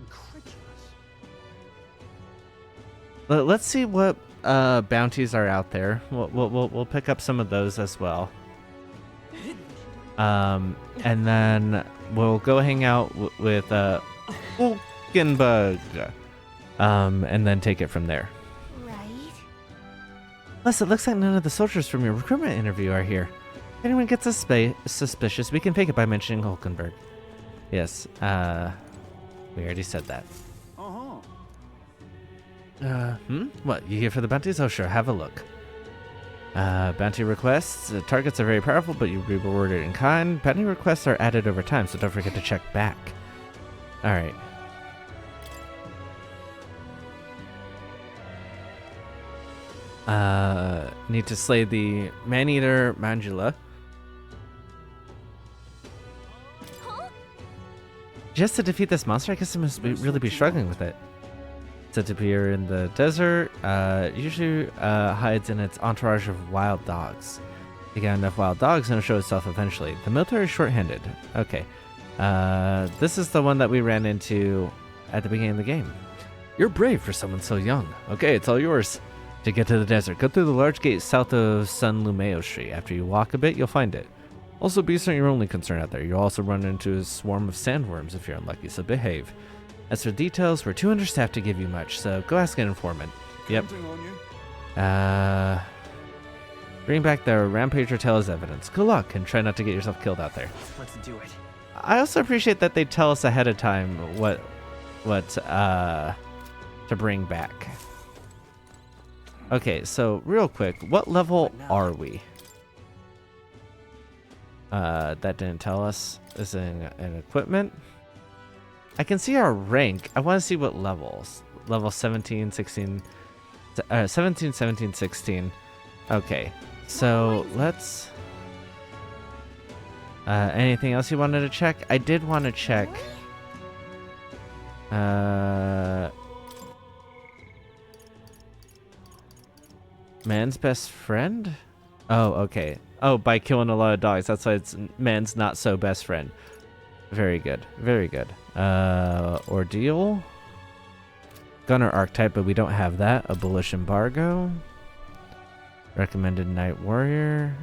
Speaker 14: incredulous.
Speaker 2: let's see what bounties are out there. We'll pick up some of those as well. And then we'll go hang out with Ulkenberg. And then take it from there.
Speaker 11: Right.
Speaker 2: Plus, it looks like none of the soldiers from your recruitment interview are here. If anyone gets suspicious, we can fake it by mentioning Hulkenberg. Yes, we already said that. What, you here for the bounties? Oh, sure, have a look. Bounty requests. Targets are very powerful, but you'll be rewarded in kind. Bounty requests are added over time, so don't forget to check back. Alright. Need to slay the man-eater Mandula. Just to defeat this monster, I guess I must really be struggling with it. Said to appear in the desert, usually hides in its entourage of wild dogs. You got enough wild dogs and it'll show itself eventually. The military is short-handed. Okay. This is the one that we ran into at the beginning of the game. You're brave for someone so young. Okay, it's all yours. To get to the desert, go through the large gate south of San Lumeo Street. After you walk a bit, you'll find it. Also, beasts aren't your only concern out there. You'll also run into a swarm of sandworms if you're unlucky, so behave. As for details, we're too understaffed to give you much, so go ask an informant. Yep. Bring back the Rampager tail as evidence. Good luck, and try not to get yourself killed out there.
Speaker 6: Let's do it.
Speaker 2: I also appreciate that they tell us ahead of time what to bring back. Okay, so real quick, what level are we? That didn't tell us. Is in equipment. I can see our rank. I want to see what levels. Level 17, 16, 17, 17, 16. Okay, so let's... anything else you wanted to check? I did want to check... man's best friend? Oh, okay. Oh, by killing a lot of dogs. That's why it's man's not so best friend. Very good. Very good. Ordeal. Gunner archetype, but we don't have that. A bullish embargo. Recommended Night Warrior.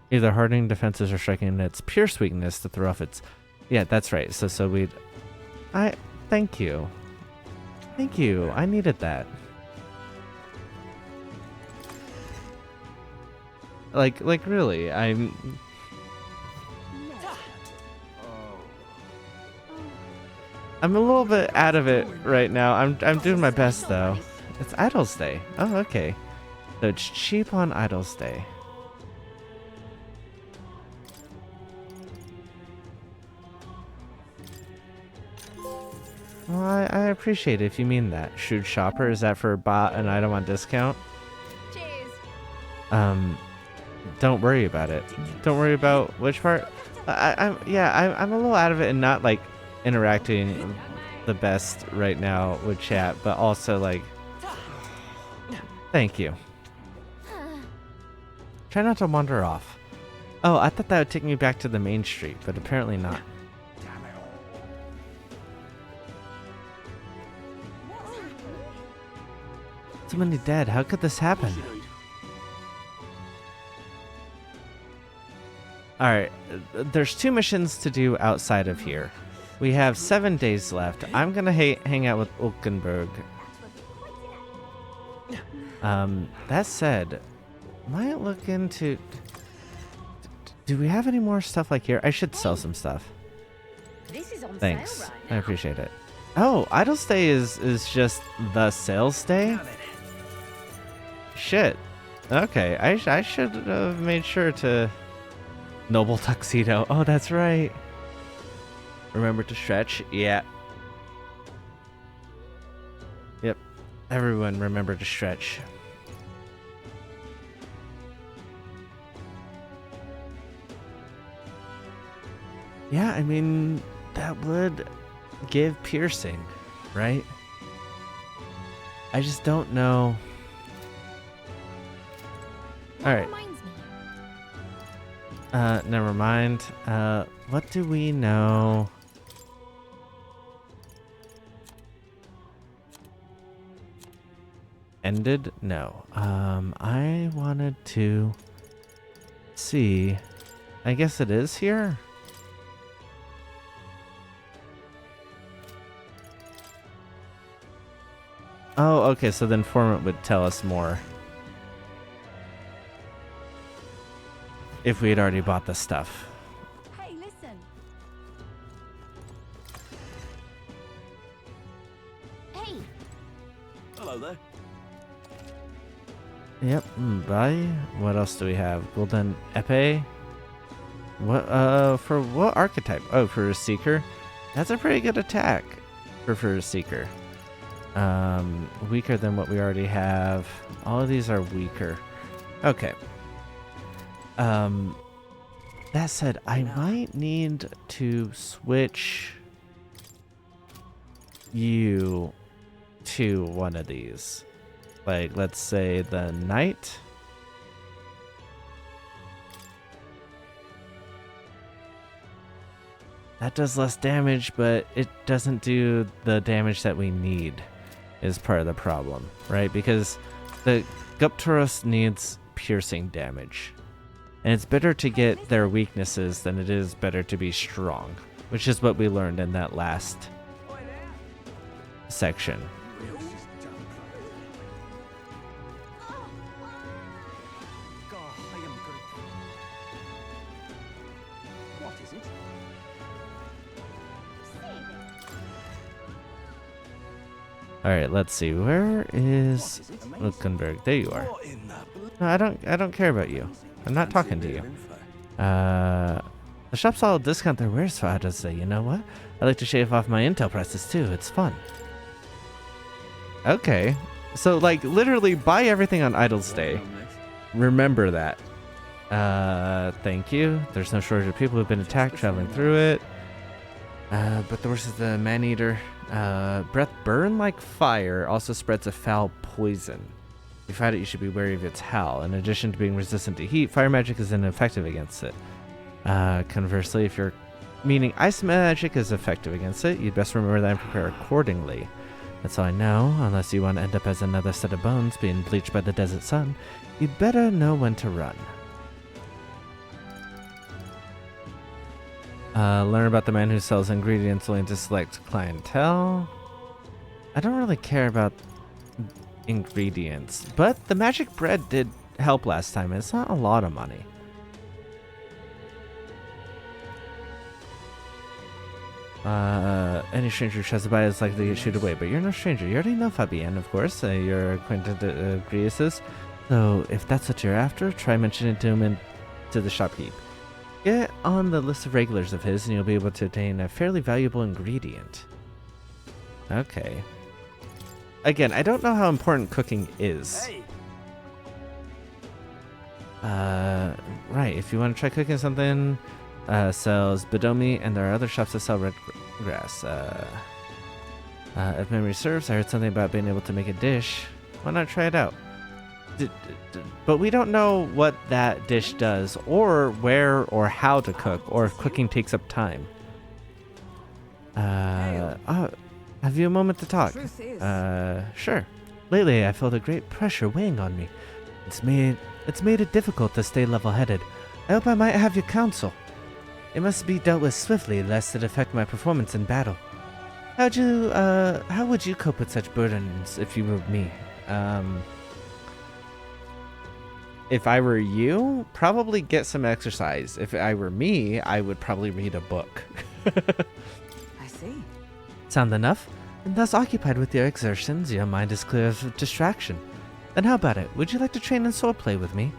Speaker 2: Either hardening defenses or striking its pierce weakness to throw off its... Yeah, that's right. So we'd... Thank you. Thank you. I needed that. Like really, I'm a little bit out of it right now. I'm doing my best though. It's Idol's Day. Oh, okay. So it's cheap on Idol's Day. Well, I appreciate it if you mean that. Shrewd Shopper, is that for bought an item on discount? Cheers. Don't worry about it. Don't worry about which part. I'm a little out of it and not like interacting the best right now with chat, but also like, thank you. Try not to wander off. Oh, I thought that would take me back to the main street, but apparently not. So many dead. How could this happen? Alright, there's 2 missions to do outside of here. We have 7 days left. I'm gonna hang out with Ulkenberg. That said, might look into... Do we have any more stuff like here? I should sell some stuff.
Speaker 11: This is on
Speaker 2: Thanks.
Speaker 11: sale right
Speaker 2: I
Speaker 11: now.
Speaker 2: appreciate it. Oh, idle stay is just the sales stay? Shit. Okay, I should have made sure to... Noble tuxedo. Oh, that's right. Remember to stretch? Yeah. Yep. Everyone remember to stretch. Yeah, I mean, that would give piercing, right? I just don't know. Alright. Never mind. What do we know? Ended? No. I wanted to see. I guess it is here? Oh, okay, so then Formant would tell us more. If we had already bought the stuff.
Speaker 10: Hey, listen.
Speaker 5: Hey.
Speaker 8: Hello there.
Speaker 2: Yep, bye. What else do we have? Golden Epee? What, for what archetype? Oh, for a Seeker? That's a pretty good attack for a Seeker. Weaker than what we already have. All of these are weaker. Okay. That said, I might need to switch you to one of these. Like, let's say the Knight. That does less damage, but it doesn't do the damage that we need, is part of the problem, right? Because the Guptaros needs piercing damage. And it's better to get their weaknesses than it is better to be strong, which is what we learned in that last section.
Speaker 8: What is it?
Speaker 2: Alright, let's see. Where is Lukenberg? There you are. No, I don't care about you. I'm not talking to you. The shop's all discount their wares for I'd say, you know what? I like to shave off my intel prices too. It's fun. Okay. So, like, literally buy everything on Idle's Day. Remember that. Thank you. There's no shortage of people who've been attacked traveling through it. But the worst is the man-eater. Breath burn like fire also spreads a foul poison. If you fight it, you should be wary of its howl. In addition to being resistant to heat, fire magic is ineffective against it. Conversely, if you're meaning ice magic is effective against it, you'd best remember that and prepare accordingly. That's all I know. Unless you want to end up as another set of bones being bleached by the desert sun, you'd better know when to run. Learn about the man who sells ingredients only to select clientele. I don't really care about ingredients, but the magic bread did help last time. It's not a lot of money. Any stranger who tries to buy it is likely to get shooed away, but you're no stranger. You already know Fabienne, of course. You're acquainted to Grius's. So if that's what you're after, try mentioning it to him and to the shopkeep. Get on the list of regulars of his and you'll be able to obtain a fairly valuable ingredient. Okay. Again, I don't know how important cooking is. Right, if you want to try cooking something, sells Bedomi, and there are other shops that sell red grass. If memory serves, I heard something about being able to make a dish. Why not try it out? But we don't know what that dish does, or where or how to cook, or if cooking takes up time. Have you a moment to talk? Sure. Lately, I felt a great pressure weighing on me. It's made it difficult to stay level-headed. I hope I might have your counsel. It must be dealt with swiftly, lest it affect my performance in battle. How would you cope with such burdens if you were me? If I were you, probably get some exercise. If I were me, I would probably read a book.
Speaker 3: I see.
Speaker 2: Sound enough? And thus occupied with your exertions, your mind is clear of distraction. Then how about it? Would you like to train in swordplay with me?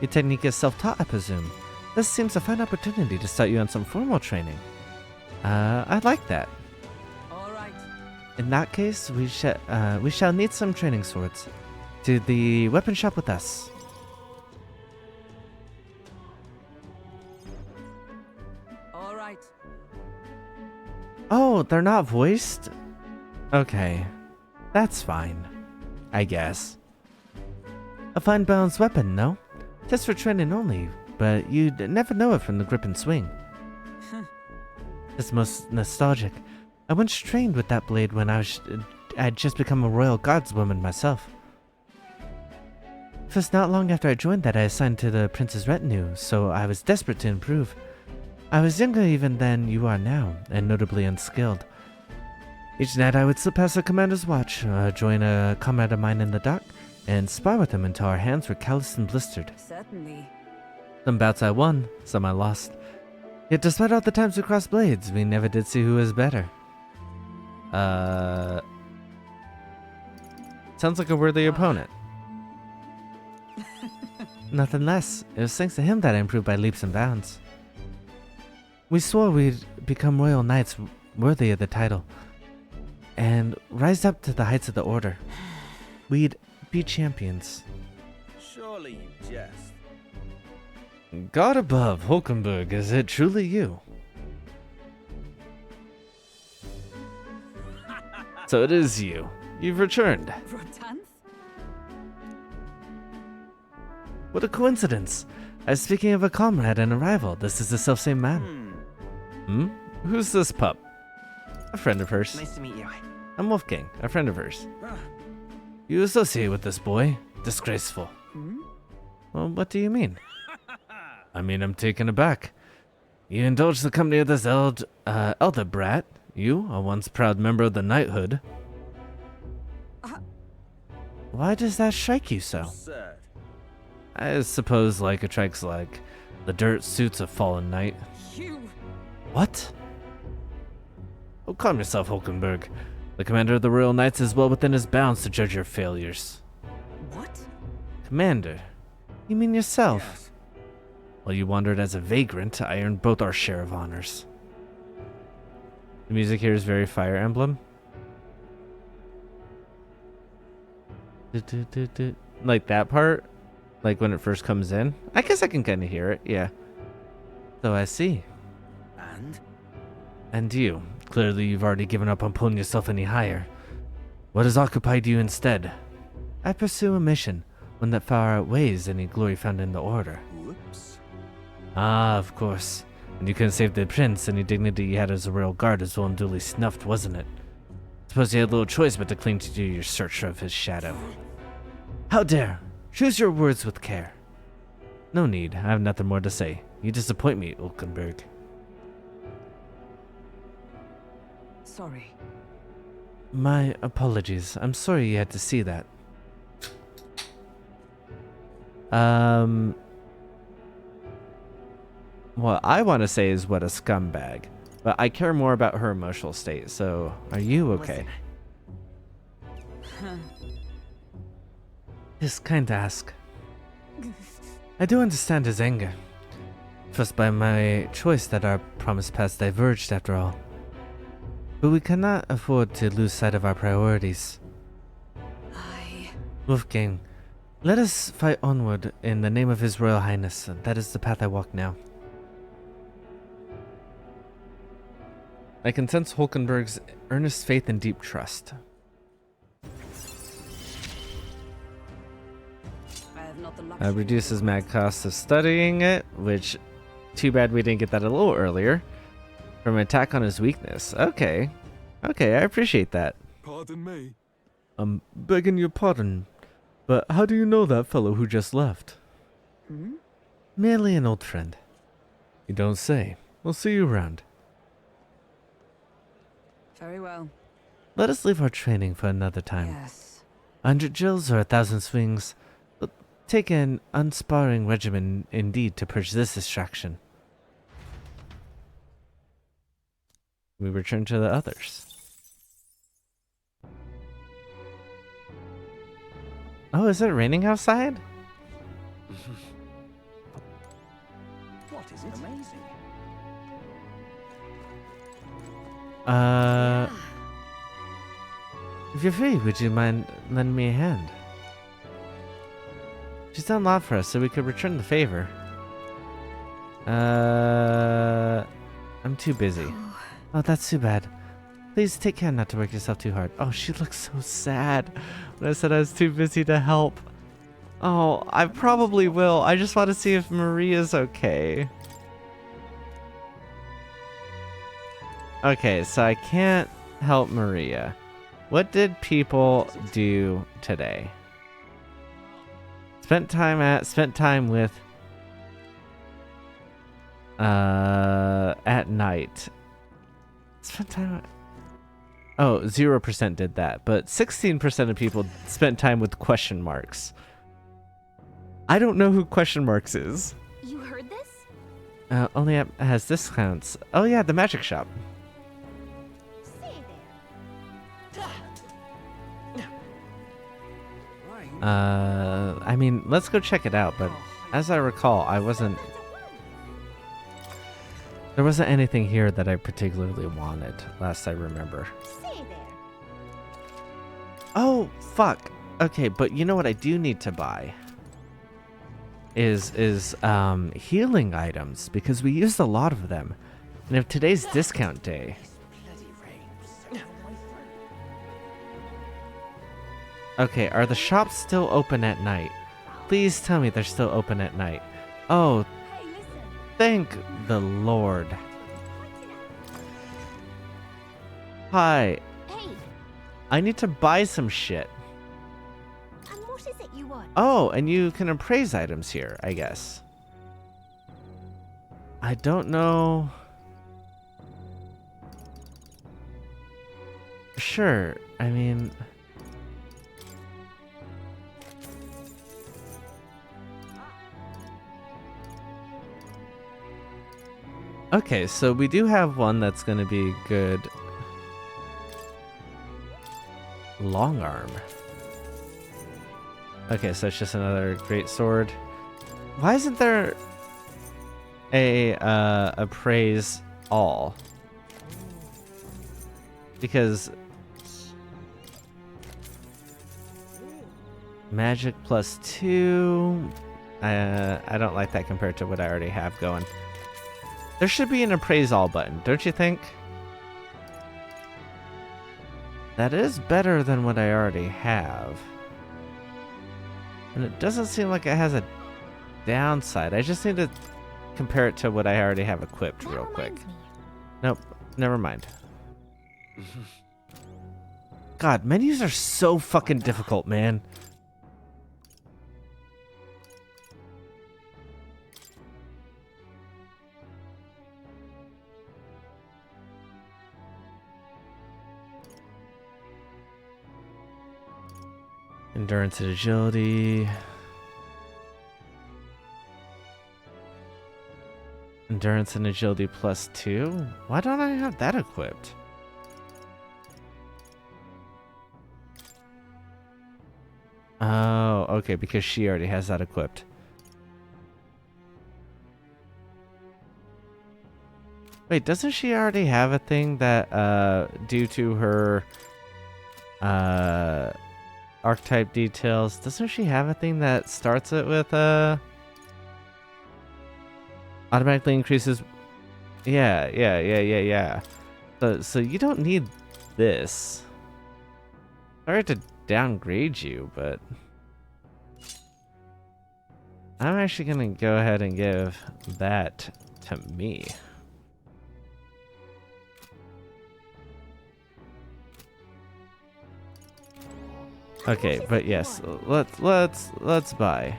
Speaker 2: Your technique is self-taught, I presume. This seems a fine opportunity to start you on some formal training. I'd like that.
Speaker 10: All right.
Speaker 2: In that case, we shall need some training swords. To the weapon shop with us.
Speaker 10: All right.
Speaker 2: Oh, they're not voiced? Okay. That's fine. I guess. A fine balanced weapon, no? Just for training only, but you'd never know it from the grip and swing. It's most nostalgic. I once trained with that blade when I'd just become a royal guardswoman myself. It was not long after I joined that I assigned to the prince's retinue, so I was desperate to improve. I was younger even than you are now, and notably unskilled. Each night I would slip past the commander's watch, join a comrade of mine in the dock, and spar with him until our hands were calloused and blistered.
Speaker 10: Certainly.
Speaker 2: Some bouts I won, some I lost. Yet despite all the times we crossed blades, we never did see who was better. Sounds like a worthy opponent. Nothing less. It was thanks to him that I improved by leaps and bounds. We swore we'd become royal knights worthy of the title, and rise up to the heights of the order. We'd be champions.
Speaker 15: Surely you jest.
Speaker 2: God above, Hulkenberg, is it truly you? So it is you. You've returned.
Speaker 10: Rotanth?
Speaker 2: What a coincidence. I was speaking of a comrade and a rival. This is the selfsame man. Who's this pup? A friend of hers.
Speaker 15: Nice to meet you.
Speaker 2: I'm Wolfgang, a friend of hers. You associate with this boy? Disgraceful. Well, what do you mean? I mean, I'm taken aback. You indulge the company of this elder brat. You, a once proud member of the knighthood. Why does that strike you so?
Speaker 15: Absurd.
Speaker 2: I suppose like attracts like the dirt suits a fallen knight.
Speaker 10: You.
Speaker 2: What? Oh, calm yourself, Hulkenberg. The commander of the Royal Knights is well within his bounds to judge your failures.
Speaker 10: What?
Speaker 2: Commander? You mean yourself?
Speaker 15: Yes.
Speaker 2: While you wandered as a vagrant, I earned both our share of honors. The music here is very Fire Emblem. Like that part? Like when it first comes in? I guess I can kind of hear it, yeah. So I see.
Speaker 15: And?
Speaker 2: And you. Clearly you've already given up on pulling yourself any higher. What has occupied you instead? I pursue a mission, one that far outweighs any glory found in the Order.
Speaker 15: Whoops.
Speaker 2: Ah, of course. When you couldn't save the prince, any dignity you had as a royal guard is well and duly snuffed, wasn't it? Suppose you had little choice but to cling to your search of his shadow. How dare! Choose your words with care. No need, I have nothing more to say. You disappoint me, Ulkenberg.
Speaker 10: Sorry.
Speaker 2: My apologies. I'm sorry you had to see that. What I want to say is what a scumbag. But I care more about her emotional state, so are you okay? It's kind to ask. I do understand his anger. First by my choice that our promised paths diverged after all. But we cannot afford to lose sight of our priorities. Wolfgang, let us fight onward in the name of His Royal Highness. That is the path I walk now. I can sense Hulkenberg's earnest faith and deep trust. Reduces mag cost of studying it, which, too bad we didn't get that a little earlier. From an attack on his weakness. Okay. Okay, I appreciate that.
Speaker 9: Pardon me.
Speaker 2: I'm begging your pardon, but how do you know that fellow who just left? Merely an old friend. You don't say. We'll see you around.
Speaker 10: Very well.
Speaker 2: Let us leave our training for another time.
Speaker 10: Yes.
Speaker 2: 100 drills or 1,000 swings. It'll take an unsparing regimen indeed to purge this distraction. We return to the others. Oh, is it raining outside?
Speaker 8: What is it? Amazing.
Speaker 2: Vivi, would you mind lending me a hand? She's done a lot for us, so we could return the favor. I'm too busy. Oh, that's too bad. Please take care not to work yourself too hard. Oh, she looks so sad when I said I was too busy to help. Oh, I probably will. I just want to see if Maria's okay. Okay, so I can't help Maria. What did people do today? Spent time with at night. Spent time. Oh, 0% did that, but 16% of people spent time with question marks. I don't know who question marks is.
Speaker 5: You heard this?
Speaker 2: Only app has discounts. Oh yeah, the magic shop. I mean, let's go check it out, but as I recall, there wasn't anything here that I particularly wanted, last I remember. Oh, fuck. Okay, but you know what I do need to buy? Is healing items, because we used a lot of them. And if today's discount day... Okay, are the shops still open at night? Please tell me they're still open at night. Oh, thank the Lord. Hi.
Speaker 5: Hey.
Speaker 2: I need to buy some shit.
Speaker 5: And what is it you want?
Speaker 2: Oh, and you can appraise items here, I guess. I don't know. Sure, I mean... Okay, so we do have one that's going to be good. Long arm. Okay, so it's just another great sword. Why isn't there a appraise all? Because magic +2. I don't like that compared to what I already have going. There should be an appraise all button, don't you think? That is better than what I already have. And it doesn't seem like it has a downside. I just need to compare it to what I already have equipped real quick. Nope, never mind. God, menus are so fucking difficult, man. Endurance and agility. Endurance and agility +2? Why don't I have that equipped? Oh, okay, because she already has that equipped. Wait, doesn't she already have a thing that, due to her, archetype details, doesn't she have a thing that starts it with automatically increases? Yeah. So you don't need this. Sorry to downgrade you, but I'm actually gonna go ahead and give that to me. Okay, but yes, let's buy.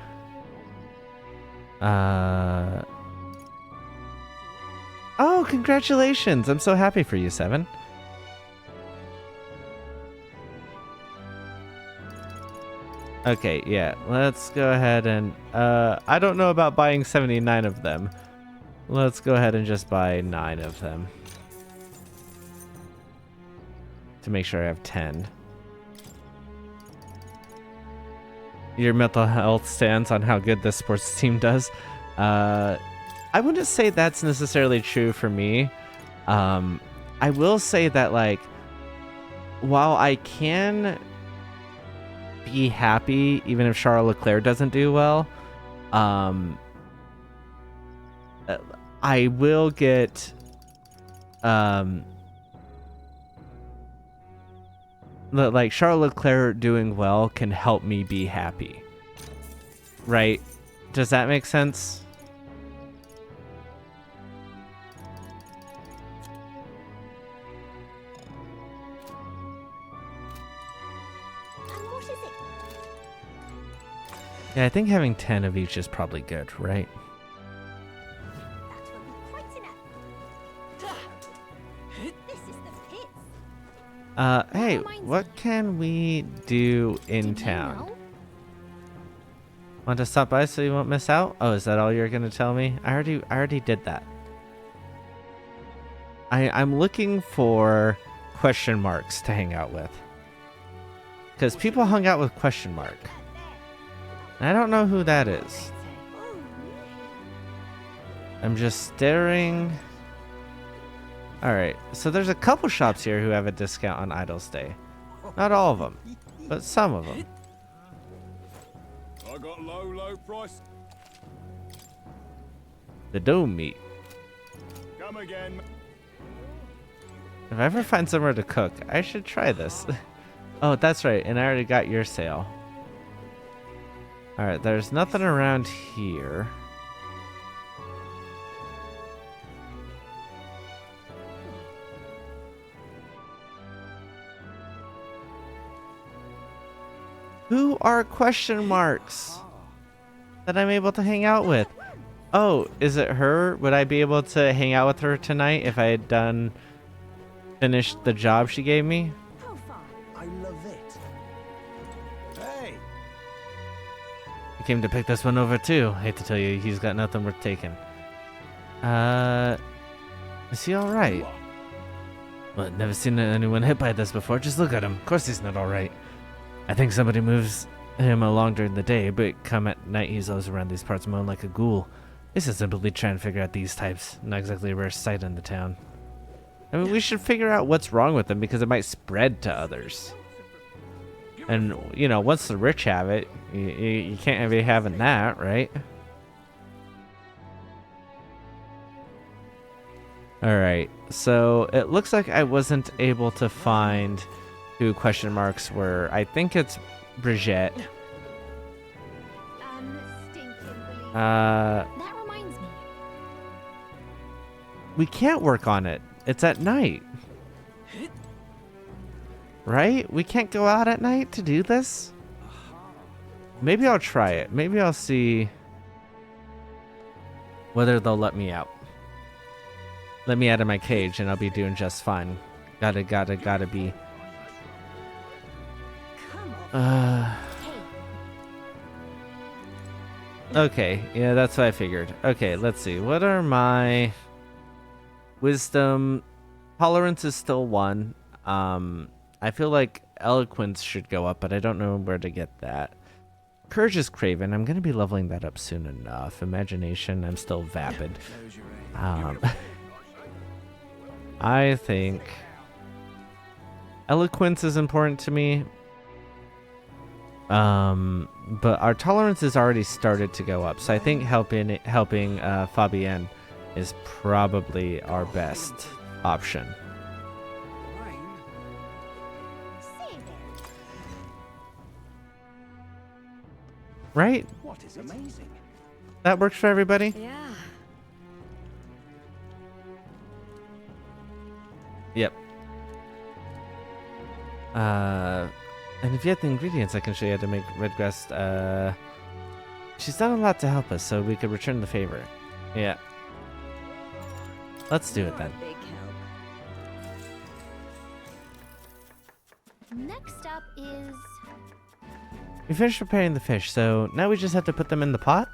Speaker 2: Oh, congratulations! I'm so happy for you, Seven. Okay, yeah, let's go ahead and I don't know about buying 79 of them. Let's go ahead and just buy 9 of them to make sure I have 10. your mental health stance on how good this sports team does. I wouldn't say that's necessarily true for me. I will say that, like, while I can be happy even if Charles Leclerc doesn't do well, I will get like Charles Leclerc doing well can help me be happy, right? Does that make sense? Yeah, I think having 10 of each is probably good, right? Hey, what can we do in town? Want to stop by so you won't miss out? Oh, is that all you're gonna tell me? I already did that. I'm looking for question marks to hang out with. Because people hung out with question mark. I don't know who that is. I'm just staring. Alright, so there's a couple shops here who have a discount on Idle Stay. Not all of them, but some of them.
Speaker 6: I got low price.
Speaker 2: The dome meat.
Speaker 6: Come again.
Speaker 2: If I ever find somewhere to cook, I should try this. Oh, that's right, and I already got your sale. Alright, there's nothing around here. Who are question marks that I'm able to hang out with? Oh, is it her? Would I be able to hang out with her tonight if I had finished the job she gave me?
Speaker 13: I love it. Hey!
Speaker 2: He came to pick this one over too. Hate to tell you, he's got nothing worth taking. Is he alright? Well, never seen anyone hit by this before. Just look at him. Of course he's not alright. I think somebody moves him along during the day, but come at night he's always around these parts moaning like a ghoul. This is simply trying to figure out these types. Not exactly a rare sight in the town. I mean, we should figure out what's wrong with them because it might spread to others. And, you know, once the rich have it, you can't be having that, right? Alright, so it looks like I wasn't able to find who question marks were. I think it's Brigitte.
Speaker 5: That reminds me.
Speaker 2: We can't work on it. It's at night. Right? We can't go out at night to do this? Maybe I'll try it. Maybe I'll see whether they'll let me out. Let me out of my cage and I'll be doing just fine. Gotta be. Okay, yeah, that's what I figured. Okay, let's see. What are my wisdom? Tolerance is still 1. I feel like eloquence should go up, but I don't know where to get that. Courage is craven. I'm gonna be leveling that up soon enough. Imagination, I'm still vapid. I think eloquence is important to me. But our tolerance has already started to go up, so I think helping Fabienne is probably our best option. Right?
Speaker 8: What is amazing?
Speaker 2: That works for everybody?
Speaker 11: Yeah.
Speaker 2: Yep. And if you have the ingredients, I can show you how to make redgrass. She's done a lot to help us, so we could return the favor. Yeah. Let's do it then.
Speaker 5: Next up is...
Speaker 2: We finished preparing the fish, so now we just have to put them in the pot?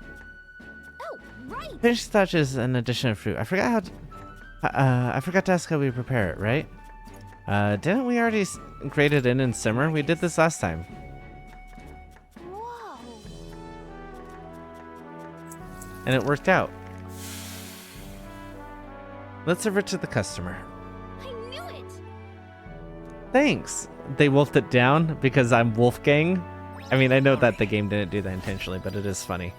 Speaker 5: Oh, right!
Speaker 2: Finished touch is an addition of fruit. I forgot to ask how we prepare it, right? Didn't we already grate it in and simmer? We did this last time.
Speaker 5: Whoa!
Speaker 2: And it worked out. Let's serve it to the customer.
Speaker 5: I knew it!
Speaker 2: Thanks. They wolfed it down because I'm Wolfgang. I mean, I know that the game didn't do that intentionally, but it is funny.